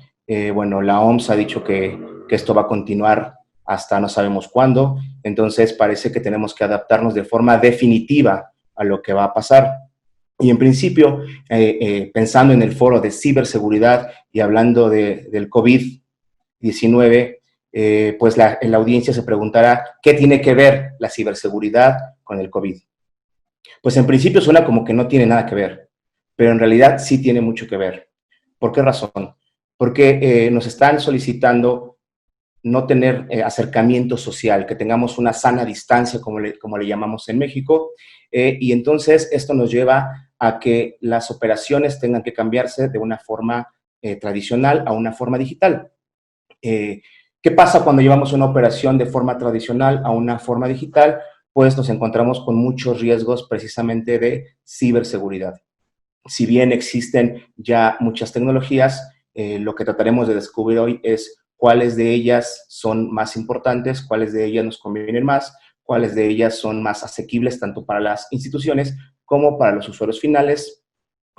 Bueno, la OMS ha dicho que esto va a continuar hasta no sabemos cuándo, entonces parece que tenemos que adaptarnos de forma definitiva a lo que va a pasar. Y en principio, pensando en el foro de ciberseguridad y hablando del COVID-19, pues la audiencia se preguntará, ¿qué tiene que ver la ciberseguridad con el COVID? Pues en principio suena como que no tiene nada que ver, pero en realidad sí tiene mucho que ver. ¿Por qué razón? Porque nos están solicitando no tener acercamiento social, que tengamos una sana distancia, como le llamamos en México, y entonces esto nos lleva a que las operaciones tengan que cambiarse de una forma tradicional a una forma digital. ¿Qué pasa cuando llevamos una operación de forma tradicional a una forma digital? Pues nos encontramos con muchos riesgos precisamente de ciberseguridad. Si bien existen ya muchas tecnologías, lo que trataremos de descubrir hoy es cuáles de ellas son más importantes, cuáles de ellas nos convienen más, cuáles de ellas son más asequibles tanto para las instituciones como para los usuarios finales,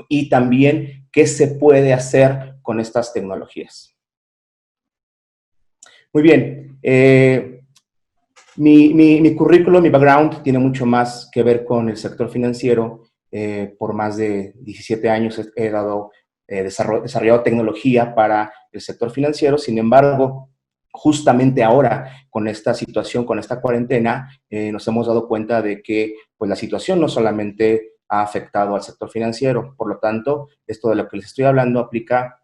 y también qué se puede hacer con estas tecnologías. Muy bien, mi currículum, mi background tiene mucho más que ver con el sector financiero. Por más de 17 años he desarrollado tecnología para el sector financiero. Sin embargo, justamente ahora, con esta situación, con esta cuarentena, nos hemos dado cuenta de que pues, la situación no solamente ha afectado al sector financiero. Por lo tanto, esto de lo que les estoy hablando aplica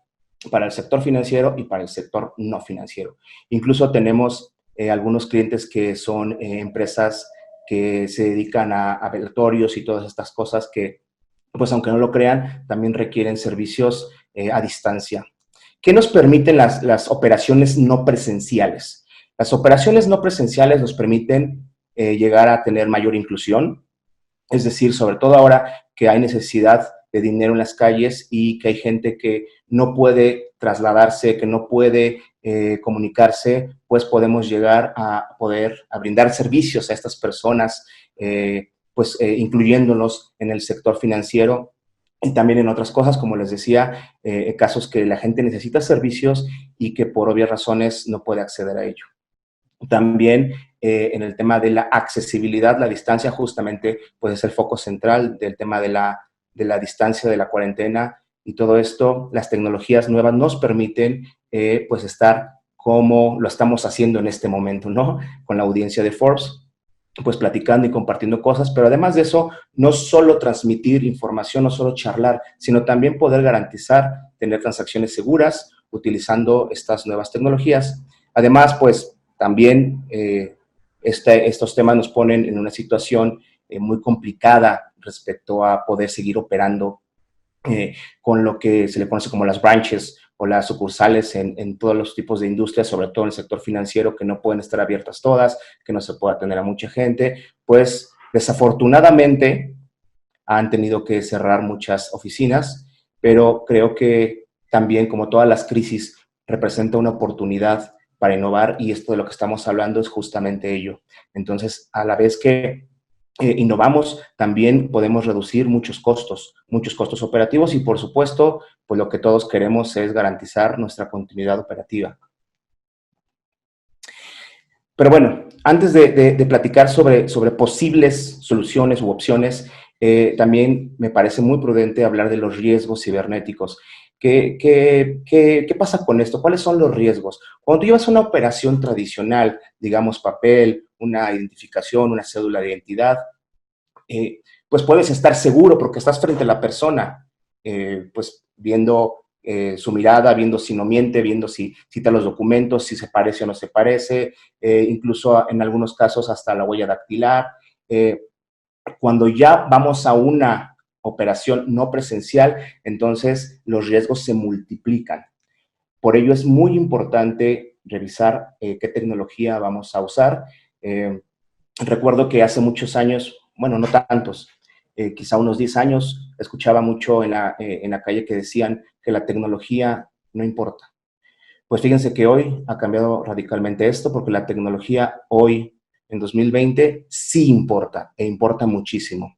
para el sector financiero y para el sector no financiero. Incluso tenemos algunos clientes que son empresas que se dedican a velatorios y todas estas cosas que, pues aunque no lo crean, también requieren servicios a distancia. ¿Qué nos permiten las operaciones no presenciales? Las operaciones no presenciales nos permiten llegar a tener mayor inclusión, es decir, sobre todo ahora que hay necesidad de dinero en las calles y que hay gente que no puede trasladarse, que no puede comunicarse, pues podemos llegar a brindar servicios a estas personas, incluyéndolos en el sector financiero y también en otras cosas, como les decía, casos que la gente necesita servicios y que por obvias razones no puede acceder a ello. También en el tema de la accesibilidad, la distancia justamente puede ser foco central del tema de la distancia, de la cuarentena y todo esto. Las tecnologías nuevas nos permiten pues estar como lo estamos haciendo en este momento, ¿no? Con la audiencia de Forbes, pues platicando y compartiendo cosas, pero además de eso, no solo transmitir información, no solo charlar, sino también poder garantizar tener transacciones seguras utilizando estas nuevas tecnologías. Además, pues también estos temas nos ponen en una situación muy complicada respecto a poder seguir operando con lo que se le conoce como las branches o las sucursales en todos los tipos de industrias, sobre todo en el sector financiero, que no pueden estar abiertas todas, que no se puede atender a mucha gente. Pues desafortunadamente han tenido que cerrar muchas oficinas, pero creo que también, como todas las crisis, representa una oportunidad para innovar, y esto de lo que estamos hablando es justamente ello. Entonces, a la vez que innovamos, también podemos reducir muchos costos operativos y, por supuesto, pues lo que todos queremos es garantizar nuestra continuidad operativa. Pero bueno, antes de platicar sobre posibles soluciones u opciones, también me parece muy prudente hablar de los riesgos cibernéticos. ¿Qué pasa con esto? ¿Cuáles son los riesgos? Cuando tú llevas una operación tradicional, digamos papel, una identificación, una cédula de identidad, pues puedes estar seguro porque estás frente a la persona, pues viendo su mirada, viendo si no miente, viendo si cita los documentos, si se parece o no se parece, incluso en algunos casos hasta la huella dactilar. Cuando ya vamos a una operación no presencial, entonces los riesgos se multiplican. Por ello es muy importante revisar qué tecnología vamos a usar. Recuerdo que hace muchos años, bueno, no tantos, quizá unos 10 años, escuchaba mucho en la calle que decían que la tecnología no importa. Pues fíjense que hoy ha cambiado radicalmente esto, porque la tecnología hoy, en 2020, sí importa, e importa muchísimo.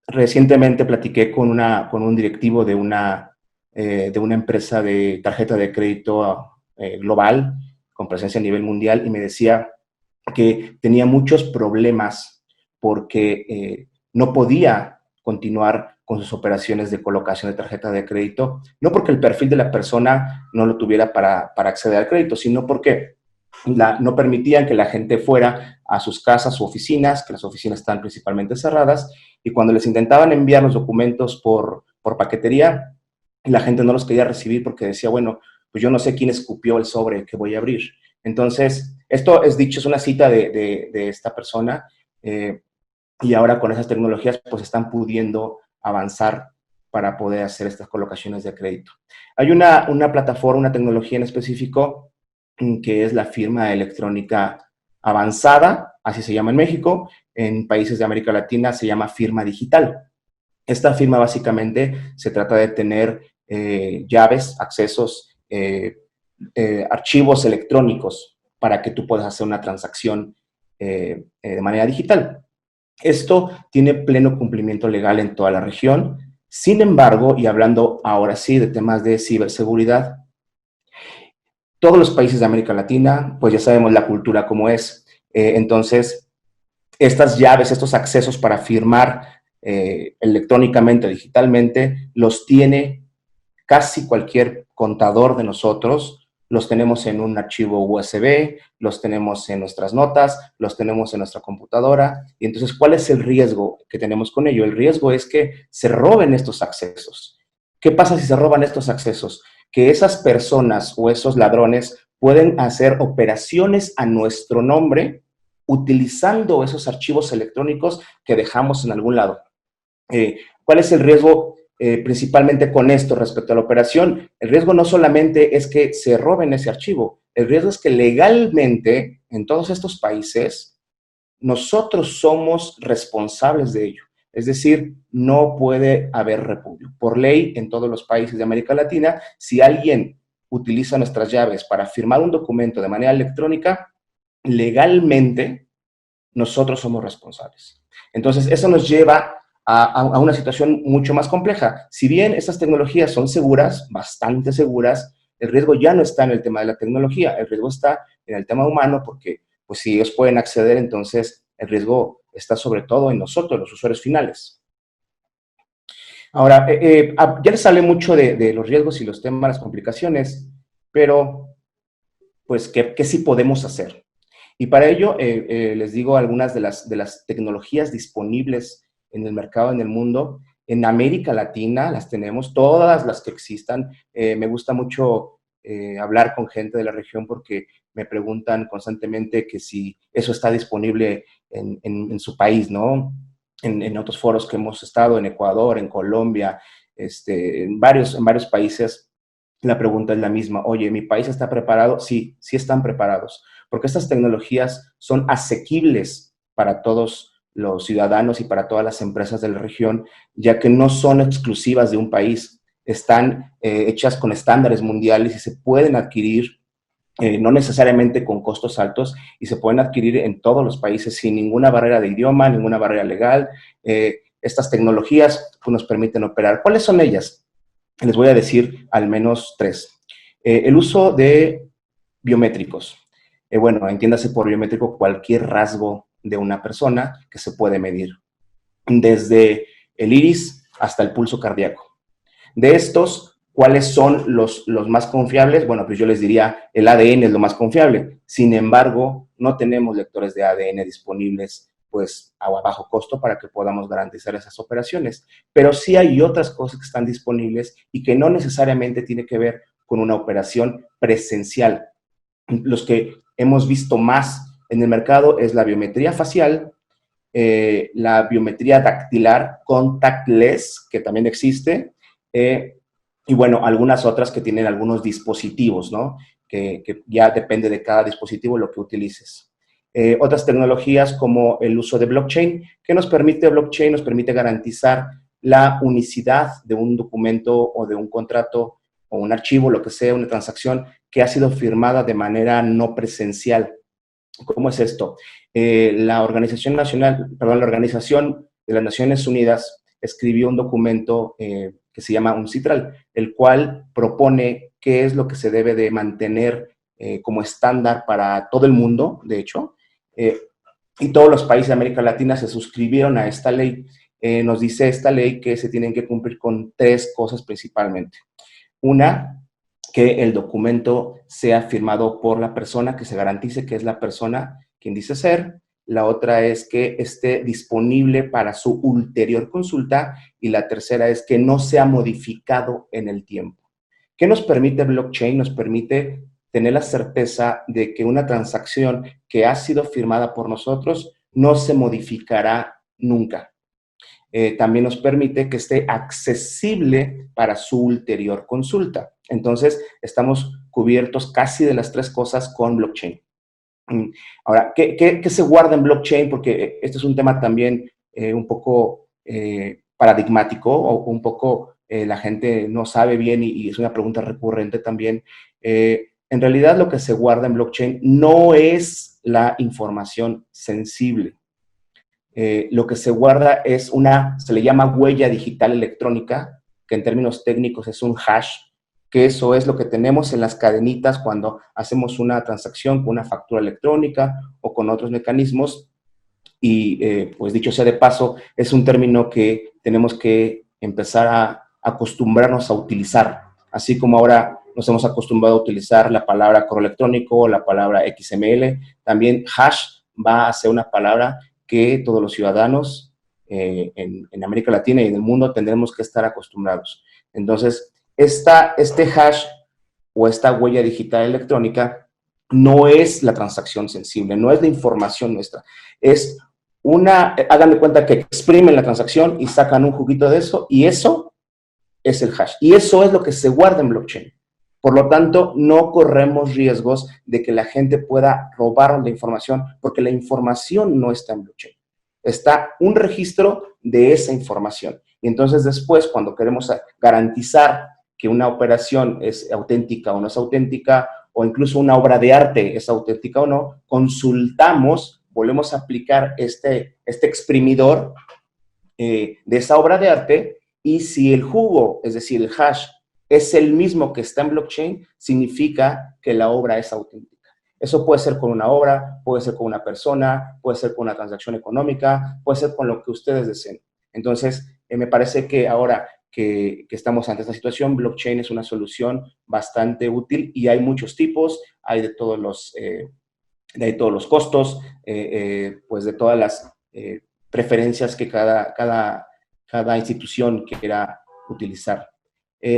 Recientemente platiqué con un directivo de una empresa de tarjeta de crédito global, con presencia a nivel mundial, y me decía que tenía muchos problemas porque no podía continuar con sus operaciones de colocación de tarjeta de crédito, no porque el perfil de la persona no lo tuviera para acceder al crédito, sino porque no permitían que la gente fuera a sus casas u oficinas, que las oficinas están principalmente cerradas, y cuando les intentaban enviar los documentos por paquetería, la gente no los quería recibir porque decía, bueno, pues yo no sé quién escupió el sobre que voy a abrir. Entonces, esto es una cita de esta persona, y ahora con esas tecnologías pues están pudiendo avanzar para poder hacer estas colocaciones de crédito. Hay una plataforma, una tecnología en específico, que es la firma electrónica avanzada, así se llama en México. En países de América Latina se llama firma digital. Esta firma básicamente se trata de tener llaves, accesos, archivos electrónicos para que tú puedas hacer una transacción de manera digital. Esto tiene pleno cumplimiento legal en toda la región. Sin embargo, y hablando ahora sí de temas de ciberseguridad, todos los países de América Latina, pues ya sabemos la cultura como es. Entonces, estas llaves, estos accesos para firmar electrónicamente, digitalmente, los tiene casi cualquier contador de nosotros. Los tenemos en un archivo USB, los tenemos en nuestras notas, los tenemos en nuestra computadora. Y entonces, ¿cuál es el riesgo que tenemos con ello? El riesgo es que se roben estos accesos. ¿Qué pasa si se roban estos accesos? Que esas personas o esos ladrones pueden hacer operaciones a nuestro nombre utilizando esos archivos electrónicos que dejamos en algún lado. ¿Cuál es el riesgo principalmente con esto respecto a la operación? El riesgo no solamente es que se roben ese archivo, el riesgo es que legalmente en todos estos países nosotros somos responsables de ello. Es decir, no puede haber repudio. Por ley, en todos los países de América Latina, si alguien utiliza nuestras llaves para firmar un documento de manera electrónica, legalmente nosotros somos responsables. Entonces, eso nos lleva a una situación mucho más compleja. Si bien estas tecnologías son seguras, bastante seguras, el riesgo ya no está en el tema de la tecnología, el riesgo está en el tema humano, porque pues si ellos pueden acceder, entonces el riesgo está sobre todo en nosotros, los usuarios finales. Ahora, ya les hablé mucho de los riesgos y los temas, las complicaciones, pero pues, ¿qué sí podemos hacer? Y para ello, les digo algunas de las tecnologías disponibles en el mercado, en el mundo. En América Latina las tenemos, todas las que existan. Me gusta mucho hablar con gente de la región porque me preguntan constantemente que si eso está disponible en su país, ¿no? En otros foros que hemos estado, en Ecuador, en Colombia, en varios países, la pregunta es la misma. Oye, ¿mi país está preparado? Sí, sí están preparados, porque estas tecnologías son asequibles para todos los ciudadanos y para todas las empresas de la región, ya que no son exclusivas de un país, están hechas con estándares mundiales y se pueden adquirir, no necesariamente con costos altos, y se pueden adquirir en todos los países sin ninguna barrera de idioma, ninguna barrera legal. Estas tecnologías pues, nos permiten operar. ¿Cuáles son ellas? Les voy a decir al menos 3. El uso de biométricos. Bueno, entiéndase por biométrico cualquier rasgo de una persona que se puede medir, desde el iris hasta el pulso cardíaco. De estos, ¿cuáles son los más confiables? Bueno, pues yo les diría, el ADN es lo más confiable. Sin embargo, no tenemos lectores de ADN disponibles pues a bajo costo para que podamos garantizar esas operaciones. Pero sí hay otras cosas que están disponibles y que no necesariamente tiene que ver con una operación presencial. Los que hemos visto más en el mercado es la biometría facial, la biometría dactilar contactless, que también existe, y bueno, algunas otras que tienen algunos dispositivos, ¿no? que ya depende de cada dispositivo lo que utilices. Otras tecnologías como el uso de blockchain, que nos permite garantizar la unicidad de un documento o de un contrato o un archivo, lo que sea, una transacción que ha sido firmada de manera no presencial. ¿Cómo es esto? La Organización de las Naciones Unidas escribió un documento que se llama UNCITRAL, el cual propone qué es lo que se debe de mantener como estándar para todo el mundo, de hecho, y todos los países de América Latina se suscribieron a esta ley. Nos dice esta ley que se tienen que cumplir con 3 cosas principalmente. Una, que el documento sea firmado por la persona, que se garantice que es la persona quien dice ser. La otra es que esté disponible para su ulterior consulta. Y la tercera es que no sea modificado en el tiempo. ¿Qué nos permite blockchain? Nos permite tener la certeza de que una transacción que ha sido firmada por nosotros no se modificará nunca. También nos permite que esté accesible para su ulterior consulta. Entonces, estamos cubiertos casi de las 3 cosas con blockchain. Ahora, ¿qué se guarda en blockchain? Porque este es un tema también un poco paradigmático o un poco la gente no sabe bien y es una pregunta recurrente también. En realidad, lo que se guarda en blockchain no es la información sensible. Lo que se guarda es se le llama huella digital electrónica, que en términos técnicos es un hash, que eso es lo que tenemos en las cadenitas cuando hacemos una transacción con una factura electrónica o con otros mecanismos. Y pues dicho sea de paso, es un término que tenemos que empezar a acostumbrarnos a utilizar, así como ahora nos hemos acostumbrado a utilizar la palabra correo electrónico o la palabra XML, también hash va a ser una palabra que todos los ciudadanos en América Latina y en el mundo tendremos que estar acostumbrados. Entonces, este hash o esta huella digital electrónica no es la transacción sensible, no es la información nuestra. Es hagan de cuenta que exprimen la transacción y sacan un juguito de eso, y eso es el hash. Y eso es lo que se guarda en blockchain. Por lo tanto, no corremos riesgos de que la gente pueda robarnos la información, porque la información no está en blockchain. Está un registro de esa información. Y entonces después, cuando queremos garantizar que una operación es auténtica o no es auténtica, o incluso una obra de arte es auténtica o no, consultamos, volvemos a aplicar este exprimidor de esa obra de arte, y si el jugo, es decir, el hash, es el mismo que está en blockchain, significa que la obra es auténtica. Eso puede ser con una obra, puede ser con una persona, puede ser con una transacción económica, puede ser con lo que ustedes deseen. Entonces, me parece que ahora que estamos ante esta situación, blockchain es una solución bastante útil, y hay muchos tipos, hay de todos los costos, pues de todas las preferencias que cada institución quiera utilizar.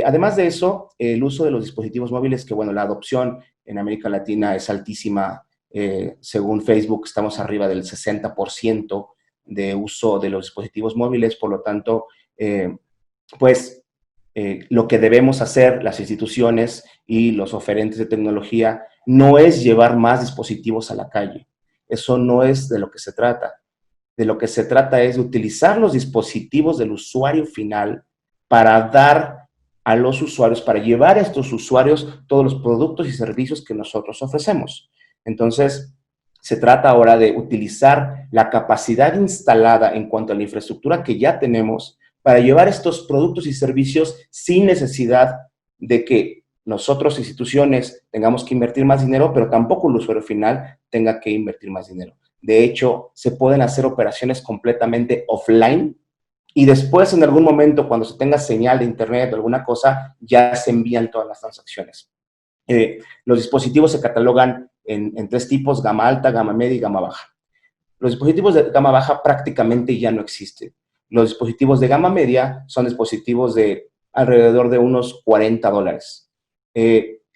Además de eso, el uso de los dispositivos móviles, que bueno, la adopción en América Latina es altísima. Según Facebook, estamos arriba del 60% de uso de los dispositivos móviles. Por lo tanto, lo que debemos hacer las instituciones y los oferentes de tecnología no es llevar más dispositivos a la calle. Eso no es de lo que se trata. De lo que se trata es de utilizar los dispositivos del usuario final para dar a los usuarios, para llevar a estos usuarios todos los productos y servicios que nosotros ofrecemos. Entonces, se trata ahora de utilizar la capacidad instalada en cuanto a la infraestructura que ya tenemos para llevar estos productos y servicios sin necesidad de que nosotros, instituciones, tengamos que invertir más dinero, pero tampoco el usuario final tenga que invertir más dinero. De hecho, se pueden hacer operaciones completamente offline, y después, en algún momento, cuando se tenga señal de internet o alguna cosa, ya se envían todas las transacciones. Los dispositivos se catalogan en 3 tipos: gama alta, gama media y gama baja. Los dispositivos de gama baja prácticamente ya no existen. Los dispositivos de gama media son dispositivos de alrededor de unos $40.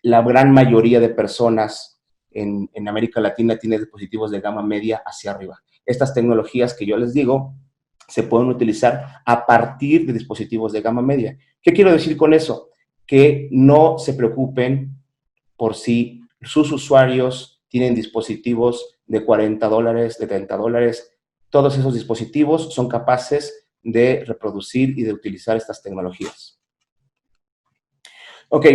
La gran mayoría de personas en América Latina tiene dispositivos de gama media hacia arriba. Estas tecnologías que yo les digo se pueden utilizar a partir de dispositivos de gama media. ¿Qué quiero decir con eso? Que no se preocupen por si sus usuarios tienen dispositivos de $40, de $30. Todos esos dispositivos son capaces de reproducir y de utilizar estas tecnologías. Ok,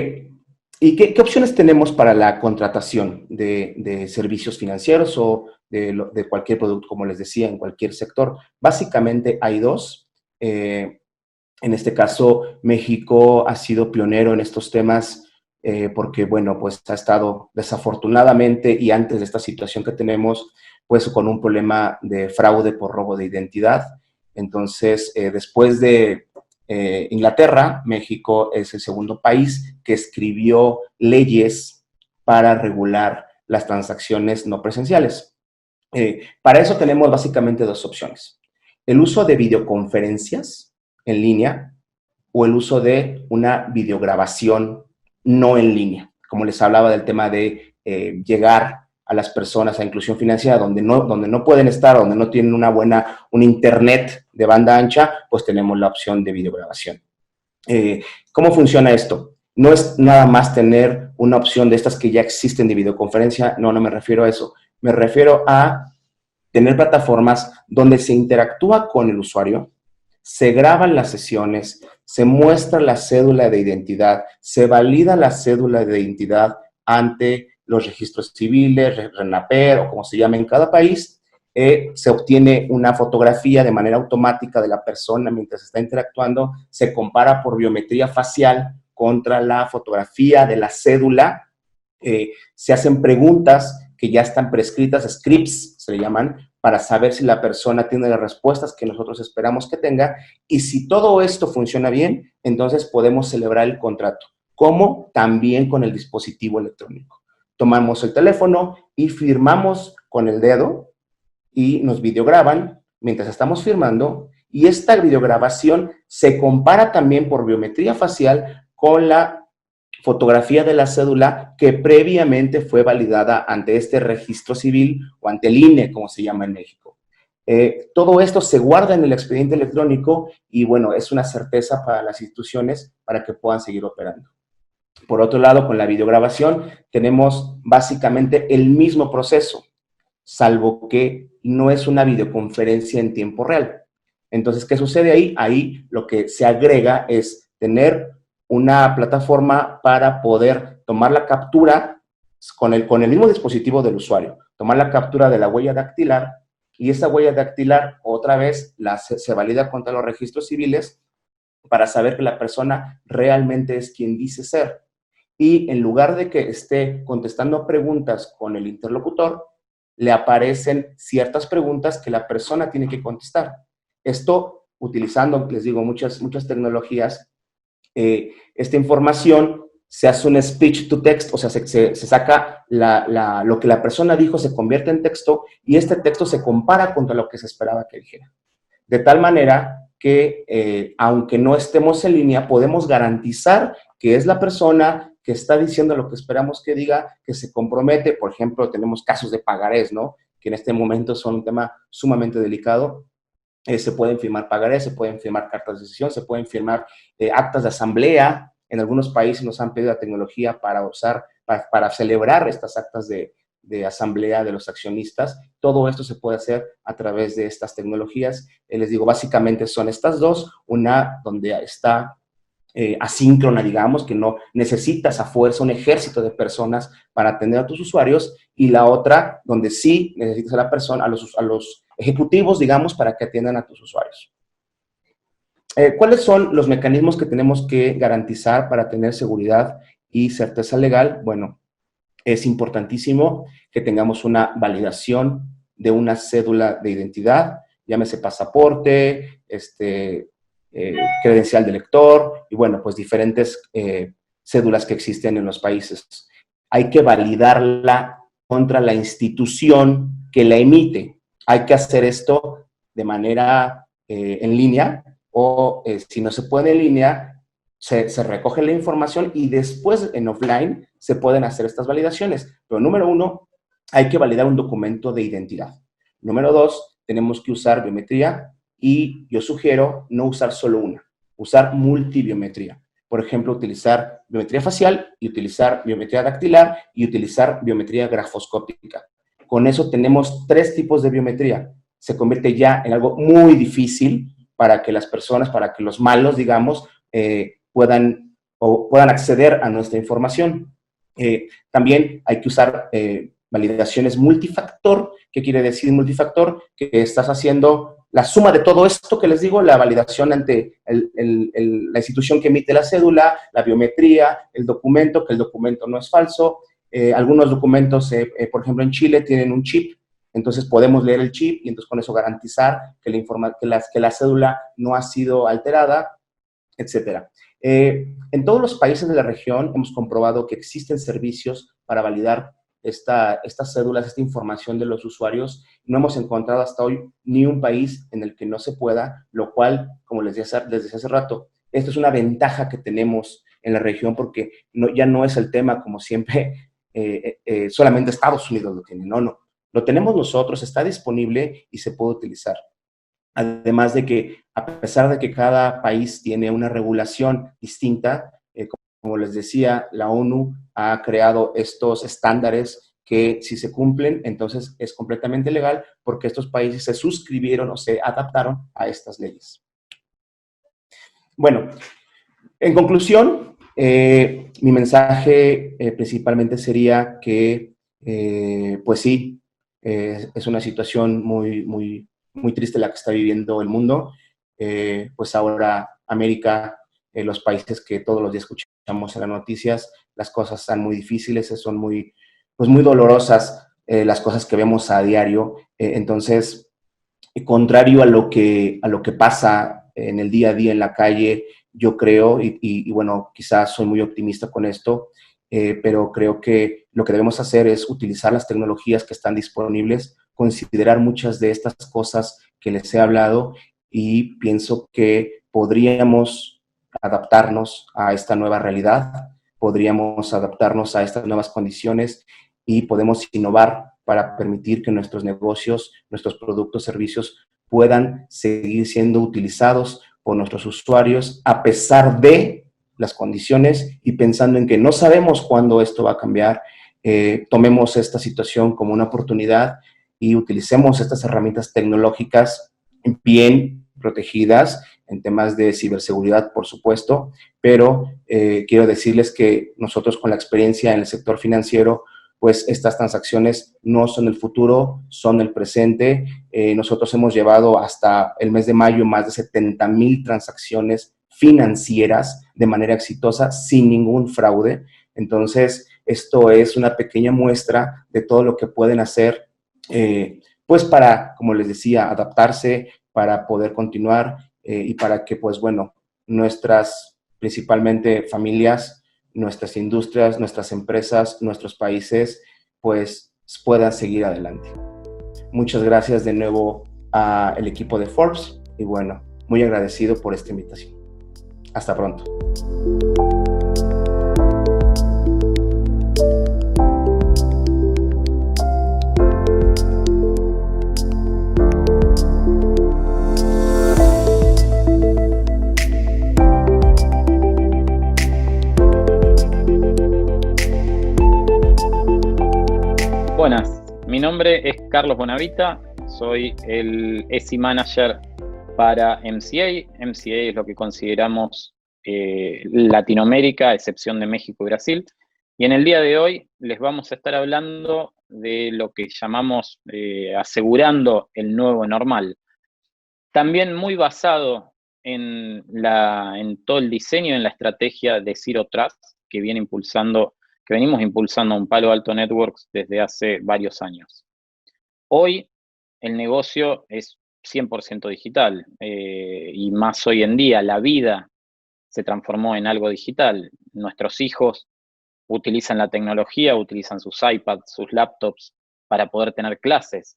¿y qué opciones tenemos para la contratación de servicios financieros o de cualquier producto, como les decía, en cualquier sector? Básicamente hay dos. En este caso, México ha sido pionero en estos temas porque, bueno, pues ha estado desafortunadamente y antes de esta situación que tenemos, pues con un problema de fraude por robo de identidad. Entonces, después de Inglaterra, México es el segundo país que escribió leyes para regular las transacciones no presenciales. Para eso tenemos básicamente dos opciones. El uso de videoconferencias en línea o el uso de una videograbación no en línea. Como les hablaba del tema de llegar a las personas a inclusión financiera donde no pueden estar, donde no tienen un internet de banda ancha, pues tenemos la opción de videograbación. ¿Cómo funciona esto? No es nada más tener una opción de estas que ya existen de videoconferencia, no me refiero a eso. Me refiero a tener plataformas donde se interactúa con el usuario, se graban las sesiones, se muestra la cédula de identidad, se valida la cédula de identidad ante los registros civiles, RENAPER o como se llame en cada país, se obtiene una fotografía de manera automática de la persona mientras está interactuando, se compara por biometría facial contra la fotografía de la cédula, se hacen preguntas que ya están prescritas, scripts se le llaman, para saber si la persona tiene las respuestas que nosotros esperamos que tenga, y si todo esto funciona bien, entonces podemos celebrar el contrato, como también con el dispositivo electrónico. Tomamos el teléfono y firmamos con el dedo y nos videograban mientras estamos firmando, y esta videograbación se compara también por biometría facial con la fotografía de la cédula que previamente fue validada ante este registro civil o ante el INE, como se llama en México. Todo esto se guarda en el expediente electrónico y, bueno, es una certeza para las instituciones para que puedan seguir operando. Por otro lado, con la videograbación tenemos básicamente el mismo proceso, salvo que no es una videoconferencia en tiempo real. Entonces, ¿qué sucede ahí? Ahí lo que se agrega es tener una plataforma para poder tomar la captura con el mismo dispositivo del usuario, tomar la captura de la huella dactilar, y esa huella dactilar otra vez se valida contra los registros civiles para saber que la persona realmente es quien dice ser. Y en lugar de que esté contestando preguntas con el interlocutor, le aparecen ciertas preguntas que la persona tiene que contestar. Esto utilizando, les digo, muchas tecnologías. Esta información se hace un speech to text, o sea, se saca lo que la persona dijo, se convierte en texto, y este texto se compara contra lo que se esperaba que dijera. De tal manera que, aunque no estemos en línea, podemos garantizar que es la persona que está diciendo lo que esperamos que diga, que se compromete. Por ejemplo, tenemos casos de pagarés, ¿no? Que en este momento son un tema sumamente delicado. Se pueden firmar pagarés, se pueden firmar cartas de decisión, se pueden firmar actas de asamblea. En algunos países nos han pedido la tecnología para usar, para celebrar estas actas de asamblea de los accionistas. Todo esto se puede hacer a través de estas tecnologías. Les digo, básicamente son estas dos, una donde está asíncrona, digamos, que no necesitas a fuerza un ejército de personas para atender a tus usuarios, y la otra donde sí necesitas a la persona, a los ejecutivos, digamos, para que atiendan a tus usuarios. ¿Cuáles son los mecanismos que tenemos que garantizar para tener seguridad y certeza legal? Bueno, es importantísimo que tengamos una validación de una cédula de identidad, llámese pasaporte, credencial de lector, y bueno, pues diferentes cédulas que existen en los países. Hay que validarla contra la institución que la emite. Hay que hacer esto de manera en línea, o si no se puede en línea, se recoge la información y después en offline se pueden hacer estas validaciones. Pero número uno, hay que validar un documento de identidad. Número dos, tenemos que usar biometría, y yo sugiero no usar solo una, usar multibiometría, por ejemplo, utilizar biometría facial y utilizar biometría dactilar y utilizar biometría grafoscópica. Con eso tenemos 3 tipos de biometría. Se convierte ya en algo muy difícil para que las personas, para que los malos, digamos, puedan acceder a nuestra información. También hay que usar validaciones multifactor. ¿Qué quiere decir multifactor? Que estás haciendo la suma de todo esto que les digo, la validación ante la institución que emite la cédula, la biometría, el documento, que el documento no es falso. Algunos documentos, por ejemplo, en Chile tienen un chip, entonces podemos leer el chip y entonces con eso garantizar que la cédula no ha sido alterada, etcétera. En todos los países de la región hemos comprobado que existen servicios para validar estas cédulas, esta información de los usuarios. No hemos encontrado hasta hoy ni un país en el que no se pueda, lo cual, como les decía hace rato, esto es una ventaja que tenemos en la región porque ya no es el tema como siempre, solamente Estados Unidos lo tiene. No, lo tenemos nosotros, está disponible y se puede utilizar. Además de que, a pesar de que cada país tiene una regulación distinta, como les decía, la ONU ha creado estos estándares que si se cumplen, entonces es completamente legal porque estos países se suscribieron o se adaptaron a estas leyes. Bueno, en conclusión, mi mensaje principalmente sería que, pues sí, es una situación muy triste la que está viviendo el mundo. Pues ahora América, los países que todos los días escuchamos en las noticias, las cosas están muy difíciles, son muy dolorosas las cosas que vemos a diario. Entonces, contrario a lo que pasa en el día a día en la calle, yo creo, y bueno, quizás soy muy optimista con esto, pero creo que lo que debemos hacer es utilizar las tecnologías que están disponibles, considerar muchas de estas cosas que les he hablado y pienso que podríamos adaptarnos a esta nueva realidad, podríamos adaptarnos a estas nuevas condiciones y podemos innovar para permitir que nuestros negocios, nuestros productos, servicios puedan seguir siendo utilizados por nuestros usuarios a pesar de las condiciones y pensando en que no sabemos cuándo esto va a cambiar. Tomemos esta situación como una oportunidad y utilicemos estas herramientas tecnológicas bien protegidas en temas de ciberseguridad, por supuesto, pero quiero decirles que nosotros con la experiencia en el sector financiero, pues estas transacciones no son el futuro, son el presente. Nosotros hemos llevado hasta el mes de mayo más de 70,000 transacciones financieras de manera exitosa, sin ningún fraude. Entonces, esto es una pequeña muestra de todo lo que pueden hacer, pues para, como les decía, adaptarse, para poder continuar y para que, pues bueno, nuestras, principalmente familias, nuestras industrias, nuestras empresas, nuestros países, pues puedan seguir adelante. Muchas gracias de nuevo al equipo de Forbes y bueno, muy agradecido por esta invitación. Hasta pronto. Buenas, mi nombre es Carlos Bonavita, soy el ESI Manager para MCA. MCA es lo que consideramos Latinoamérica, a excepción de México y Brasil. Y en el día de hoy les vamos a estar hablando de lo que llamamos asegurando el nuevo normal. También muy basado en todo el diseño, en la estrategia de Zero Trust que venimos impulsando un Palo Alto Networks desde hace varios años. Hoy el negocio es 100% digital y más hoy en día la vida se transformó en algo digital. Nuestros hijos utilizan la tecnología, utilizan sus iPads, sus laptops para poder tener clases.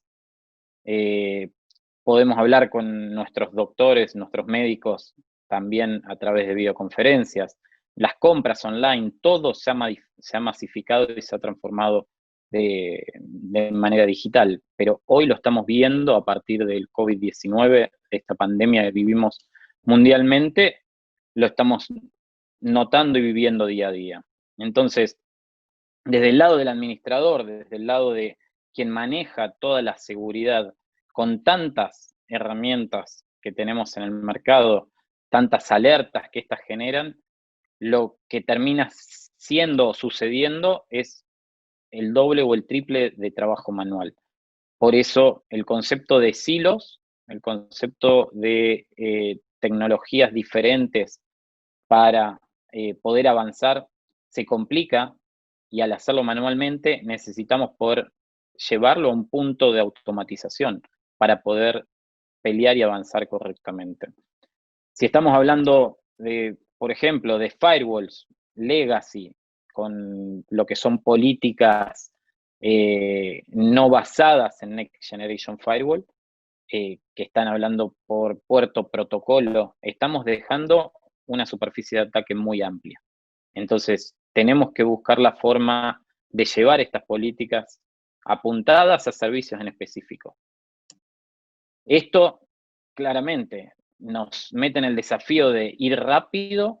Podemos hablar con nuestros doctores, nuestros médicos también a través de videoconferencias. Las compras online, todo se ha masificado y se ha transformado de manera digital. Pero hoy lo estamos viendo a partir del COVID-19, esta pandemia que vivimos mundialmente, lo estamos notando y viviendo día a día. Entonces, desde el lado del administrador, desde el lado de quien maneja toda la seguridad, con tantas herramientas que tenemos en el mercado, tantas alertas que estas generan, lo que termina siendo o sucediendo es el doble o el triple de trabajo manual. Por eso el concepto de silos, el concepto de tecnologías diferentes para poder avanzar se complica, y al hacerlo manualmente necesitamos poder llevarlo a un punto de automatización para poder pelear y avanzar correctamente. Si estamos hablando de, por ejemplo, de firewalls, legacy, con lo que son políticas no basadas en Next Generation Firewall, que están hablando por puerto protocolo, estamos dejando una superficie de ataque muy amplia. Entonces, tenemos que buscar la forma de llevar estas políticas apuntadas a servicios en específico. Esto, claramente, nos mete en el desafío de ir rápido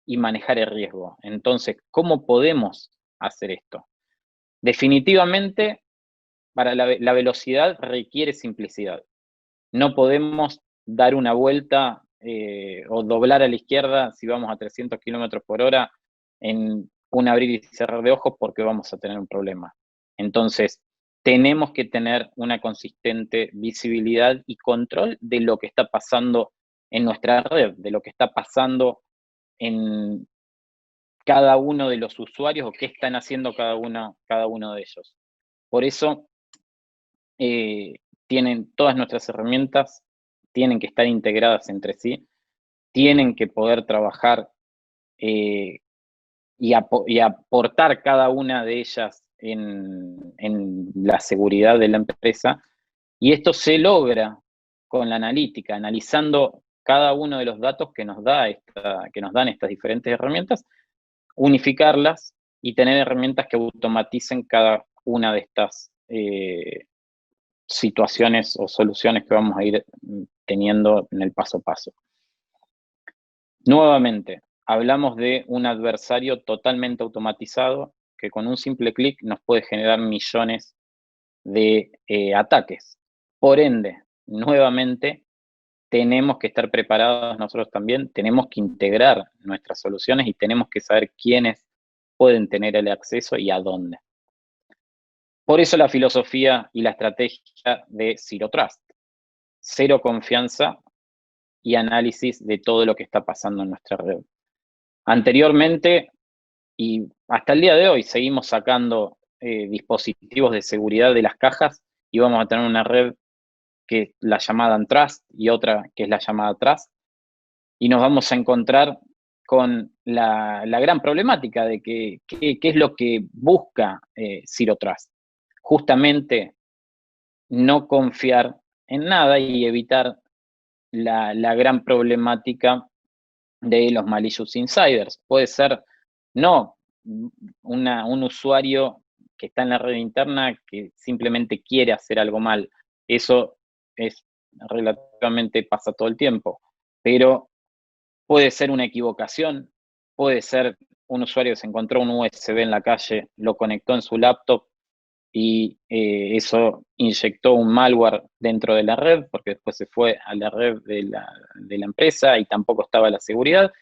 y manejar el riesgo. Entonces, ¿cómo podemos hacer esto? Definitivamente, para la velocidad requiere simplicidad. No podemos dar una vuelta o doblar a la izquierda si vamos a 300 kilómetros por hora en un abrir y cerrar de ojos, porque vamos a tener un problema. Entonces, tenemos que tener una consistente visibilidad y control de lo que está pasando en nuestra red, de lo que está pasando en cada uno de los usuarios o qué están haciendo cada uno de ellos. Por eso, todas nuestras herramientas tienen que estar integradas entre sí, tienen que poder trabajar y aportar cada una de ellas en la seguridad de la empresa, y esto se logra con la analítica, analizando cada uno de los datos que nos dan estas diferentes herramientas, unificarlas y tener herramientas que automaticen cada una de estas situaciones o soluciones que vamos a ir teniendo en el paso a paso. Nuevamente, hablamos de un adversario totalmente automatizado que con un simple clic nos puede generar millones de ataques. Por ende, nuevamente, tenemos que estar preparados nosotros también, tenemos que integrar nuestras soluciones y tenemos que saber quiénes pueden tener el acceso y a dónde. Por eso la filosofía y la estrategia de Zero Trust. Cero confianza y análisis de todo lo que está pasando en nuestra red. Anteriormente, y hasta el día de hoy, seguimos sacando dispositivos de seguridad de las cajas y vamos a tener una red que es la llamada Untrust y otra que es la llamada Trust, y nos vamos a encontrar con la gran problemática de qué es lo que busca Zero Trust. Justamente no confiar en nada y evitar la gran problemática de los malicious insiders. Puede ser no un usuario que está en la red interna que simplemente quiere hacer algo mal. Eso es relativamente, pasa todo el tiempo, pero puede ser una equivocación, puede ser un usuario que se encontró un USB en la calle, lo conectó en su laptop y eso inyectó un malware dentro de la red, porque después se fue a la red de la empresa y tampoco estaba la seguridad.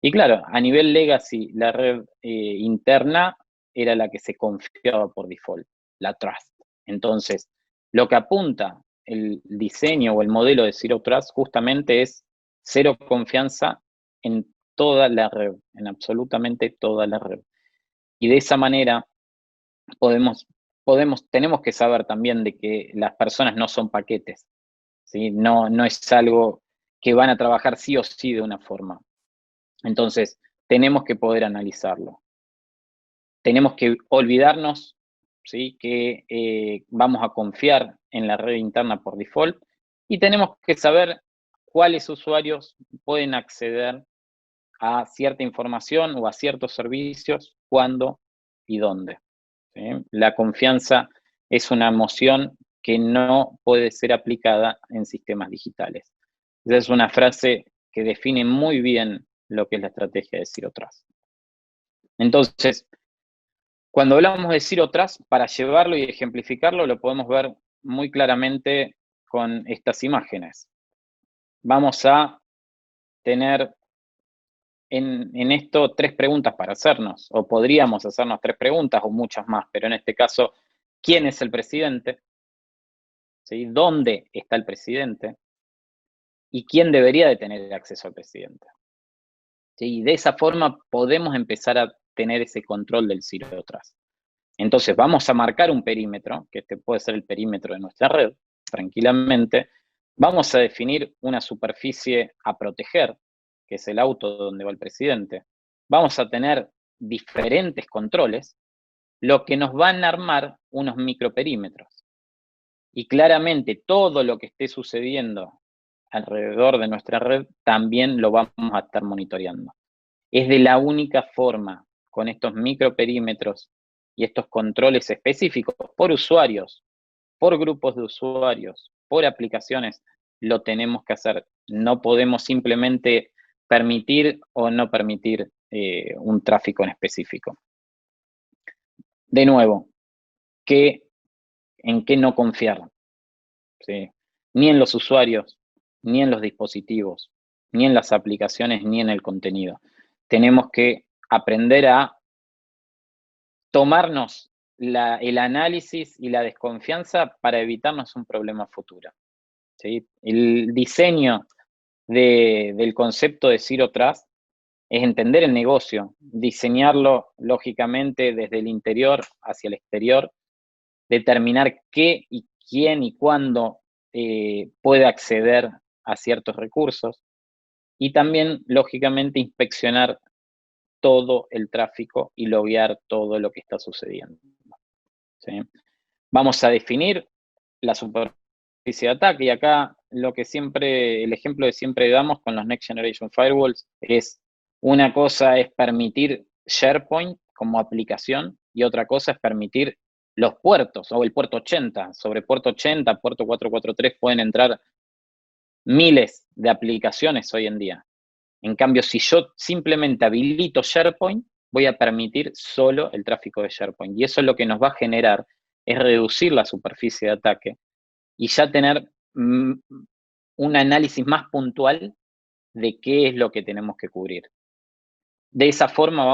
Y claro, a nivel legacy, la red interna era la que se confiaba por default, la Trust. Entonces, lo que apunta el diseño o el modelo de Zero Trust justamente es cero confianza en toda la red, en absolutamente toda la red. Y de esa manera tenemos que saber también de que las personas no son paquetes, ¿sí? No es algo que van a trabajar sí o sí de una forma. Entonces, tenemos que poder analizarlo. Tenemos que olvidarnos, ¿sí?, que vamos a confiar en la red interna por default, y tenemos que saber cuáles usuarios pueden acceder a cierta información o a ciertos servicios, cuándo y dónde. ¿Sí? La confianza es una emoción que no puede ser aplicada en sistemas digitales. Esa es una frase que define muy bien lo que es la estrategia de Zero Trust. Entonces, cuando hablamos de Zero Trust, para llevarlo y ejemplificarlo, lo podemos ver muy claramente con estas imágenes. Vamos a tener en esto 3 preguntas para hacernos, o podríamos hacernos 3 preguntas o muchas más, pero en este caso, ¿quién es el presidente? ¿Sí? ¿Dónde está el presidente? ¿Y quién debería de tener acceso al presidente? ¿Sí? Y de esa forma podemos empezar a tener ese control del Zero Trust. Entonces vamos a marcar un perímetro, que este puede ser el perímetro de nuestra red, tranquilamente. Vamos a definir una superficie a proteger, que es el auto donde va el presidente. Vamos a tener diferentes controles, lo que nos van a armar unos microperímetros. Y claramente todo lo que esté sucediendo alrededor de nuestra red también lo vamos a estar monitoreando. Es de la única forma, con estos microperímetros y estos controles específicos por usuarios, por grupos de usuarios, por aplicaciones, lo tenemos que hacer. No podemos simplemente permitir o no permitir un tráfico en específico. De nuevo, ¿en qué no confiar? ¿Sí? Ni en los usuarios, ni en los dispositivos, ni en las aplicaciones, ni en el contenido. Tenemos que aprender a tomarnos el análisis y la desconfianza para evitarnos un problema futuro. ¿Sí? El diseño del concepto de Zero Trust es entender el negocio, diseñarlo lógicamente desde el interior hacia el exterior, determinar qué y quién y cuándo puede acceder a ciertos recursos y también, lógicamente, inspeccionar todo el tráfico y loguear todo lo que está sucediendo. ¿Sí? Vamos a definir la superficie de ataque y acá el ejemplo que siempre damos con los Next Generation Firewalls es una cosa es permitir SharePoint como aplicación y otra cosa es permitir los puertos o el puerto 80. Sobre puerto 80, puerto 443 pueden entrar miles de aplicaciones hoy en día. En cambio, si yo simplemente habilito SharePoint, voy a permitir solo el tráfico de SharePoint. Y eso es lo que nos va a generar, es reducir la superficie de ataque y ya tener un análisis más puntual de qué es lo que tenemos que cubrir. De esa forma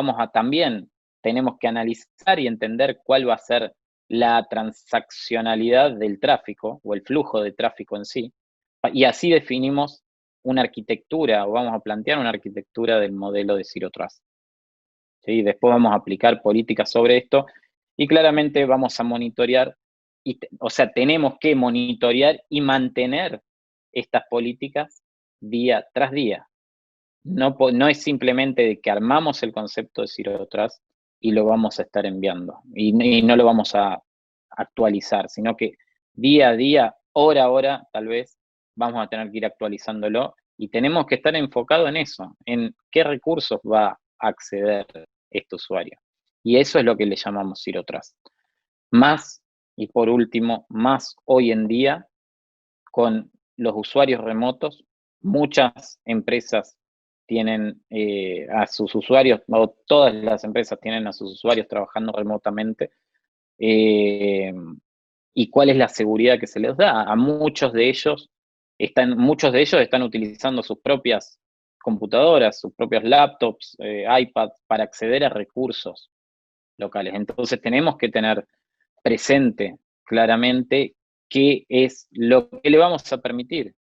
tenemos que analizar y entender cuál va a ser la transaccionalidad del tráfico o el flujo de tráfico en sí. Y así definimos una arquitectura, o vamos a plantear una arquitectura del modelo de Zero Trust. ¿Sí? Después vamos a aplicar políticas sobre esto y claramente vamos a monitorear, tenemos que monitorear y mantener estas políticas día tras día. No es simplemente de que armamos el concepto de Zero Trust y lo vamos a estar enviando y no lo vamos a actualizar, sino que día a día, hora a hora, tal vez, vamos a tener que ir actualizándolo y tenemos que estar enfocados en eso, en qué recursos va a acceder este usuario. Y eso es lo que le llamamos Zero Trust. Más, y por último, más hoy en día, con los usuarios remotos, muchas empresas tienen a sus usuarios, o todas las empresas tienen a sus usuarios trabajando remotamente. ¿Y cuál es la seguridad que se les da? A muchos de ellos están utilizando sus propias computadoras, sus propios laptops, iPads, para acceder a recursos locales. Entonces tenemos que tener presente claramente qué es lo que le vamos a permitir,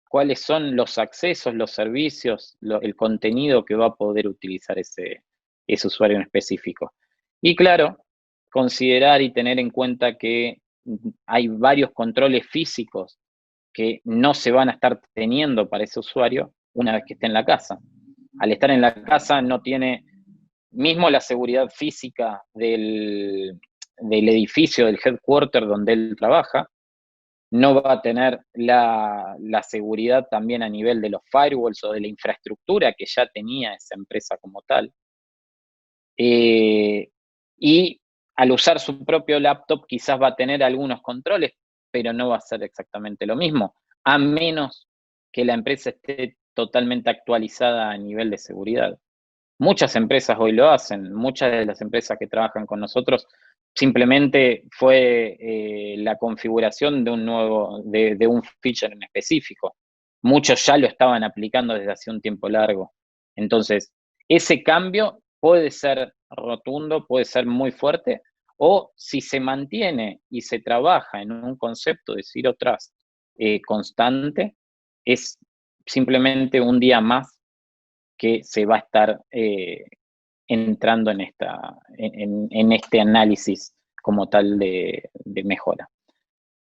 cuáles son los accesos, los servicios, el contenido que va a poder utilizar ese usuario en específico. Y claro, considerar y tener en cuenta que hay varios controles físicos que no se van a estar teniendo para ese usuario una vez que esté en la casa. Al estar en la casa no tiene mismo la seguridad física del edificio, del headquarter donde él trabaja, no va a tener la seguridad también a nivel de los firewalls o de la infraestructura que ya tenía esa empresa como tal. Y al usar su propio laptop quizás va a tener algunos controles, pero no va a ser exactamente lo mismo, a menos que la empresa esté totalmente actualizada a nivel de seguridad. Muchas empresas hoy lo hacen, muchas de las empresas que trabajan con nosotros simplemente fue la configuración de un feature en específico. Muchos ya lo estaban aplicando desde hace un tiempo largo. Entonces, ese cambio puede ser rotundo, puede ser muy fuerte, o si se mantiene y se trabaja en un concepto de Zero Trust constante, es simplemente un día más que se va a estar entrando en este análisis como tal de mejora.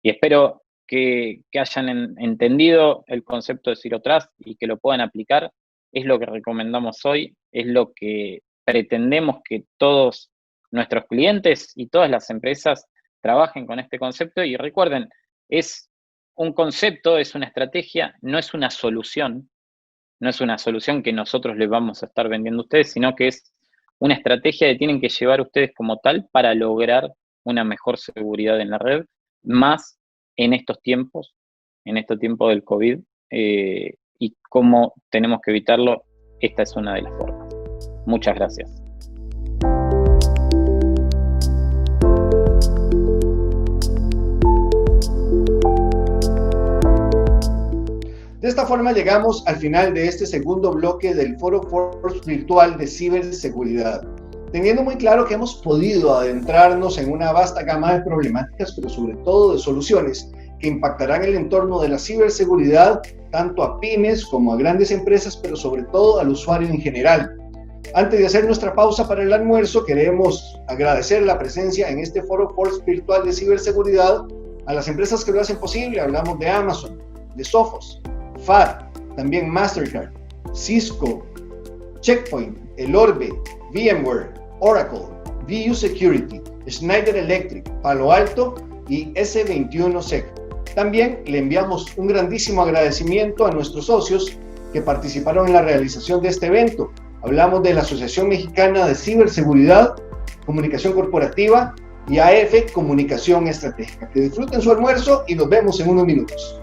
Y espero que hayan entendido el concepto de Zero Trust y que lo puedan aplicar. Es lo que recomendamos hoy, es lo que pretendemos que todos nuestros clientes y todas las empresas trabajen con este concepto. Y recuerden, es un concepto, es una estrategia, no es una solución. No es una solución que nosotros les vamos a estar vendiendo a ustedes, sino que es una estrategia que tienen que llevar ustedes como tal para lograr una mejor seguridad en la red, más en estos tiempos del COVID, y cómo tenemos que evitarlo. Esta es una de las formas. Muchas gracias. De esta forma llegamos al final de este segundo bloque del Foro Forps virtual de ciberseguridad, teniendo muy claro que hemos podido adentrarnos en una vasta gama de problemáticas, pero sobre todo de soluciones que impactarán el entorno de la ciberseguridad, tanto a pymes como a grandes empresas, pero sobre todo al usuario en general. Antes de hacer nuestra pausa para el almuerzo, queremos agradecer la presencia en este Foro Forps virtual de ciberseguridad a las empresas que lo hacen posible. Hablamos de Amazon, de Sophos, FAD, también Mastercard, Cisco, Checkpoint, El Orbe, VMware, Oracle, VU Security, Schneider Electric, Palo Alto y S21Sec. También le enviamos un grandísimo agradecimiento a nuestros socios que participaron en la realización de este evento. Hablamos de la Asociación Mexicana de Ciberseguridad, Comunicación Corporativa y AF Comunicación Estratégica. Que disfruten su almuerzo y nos vemos en unos minutos.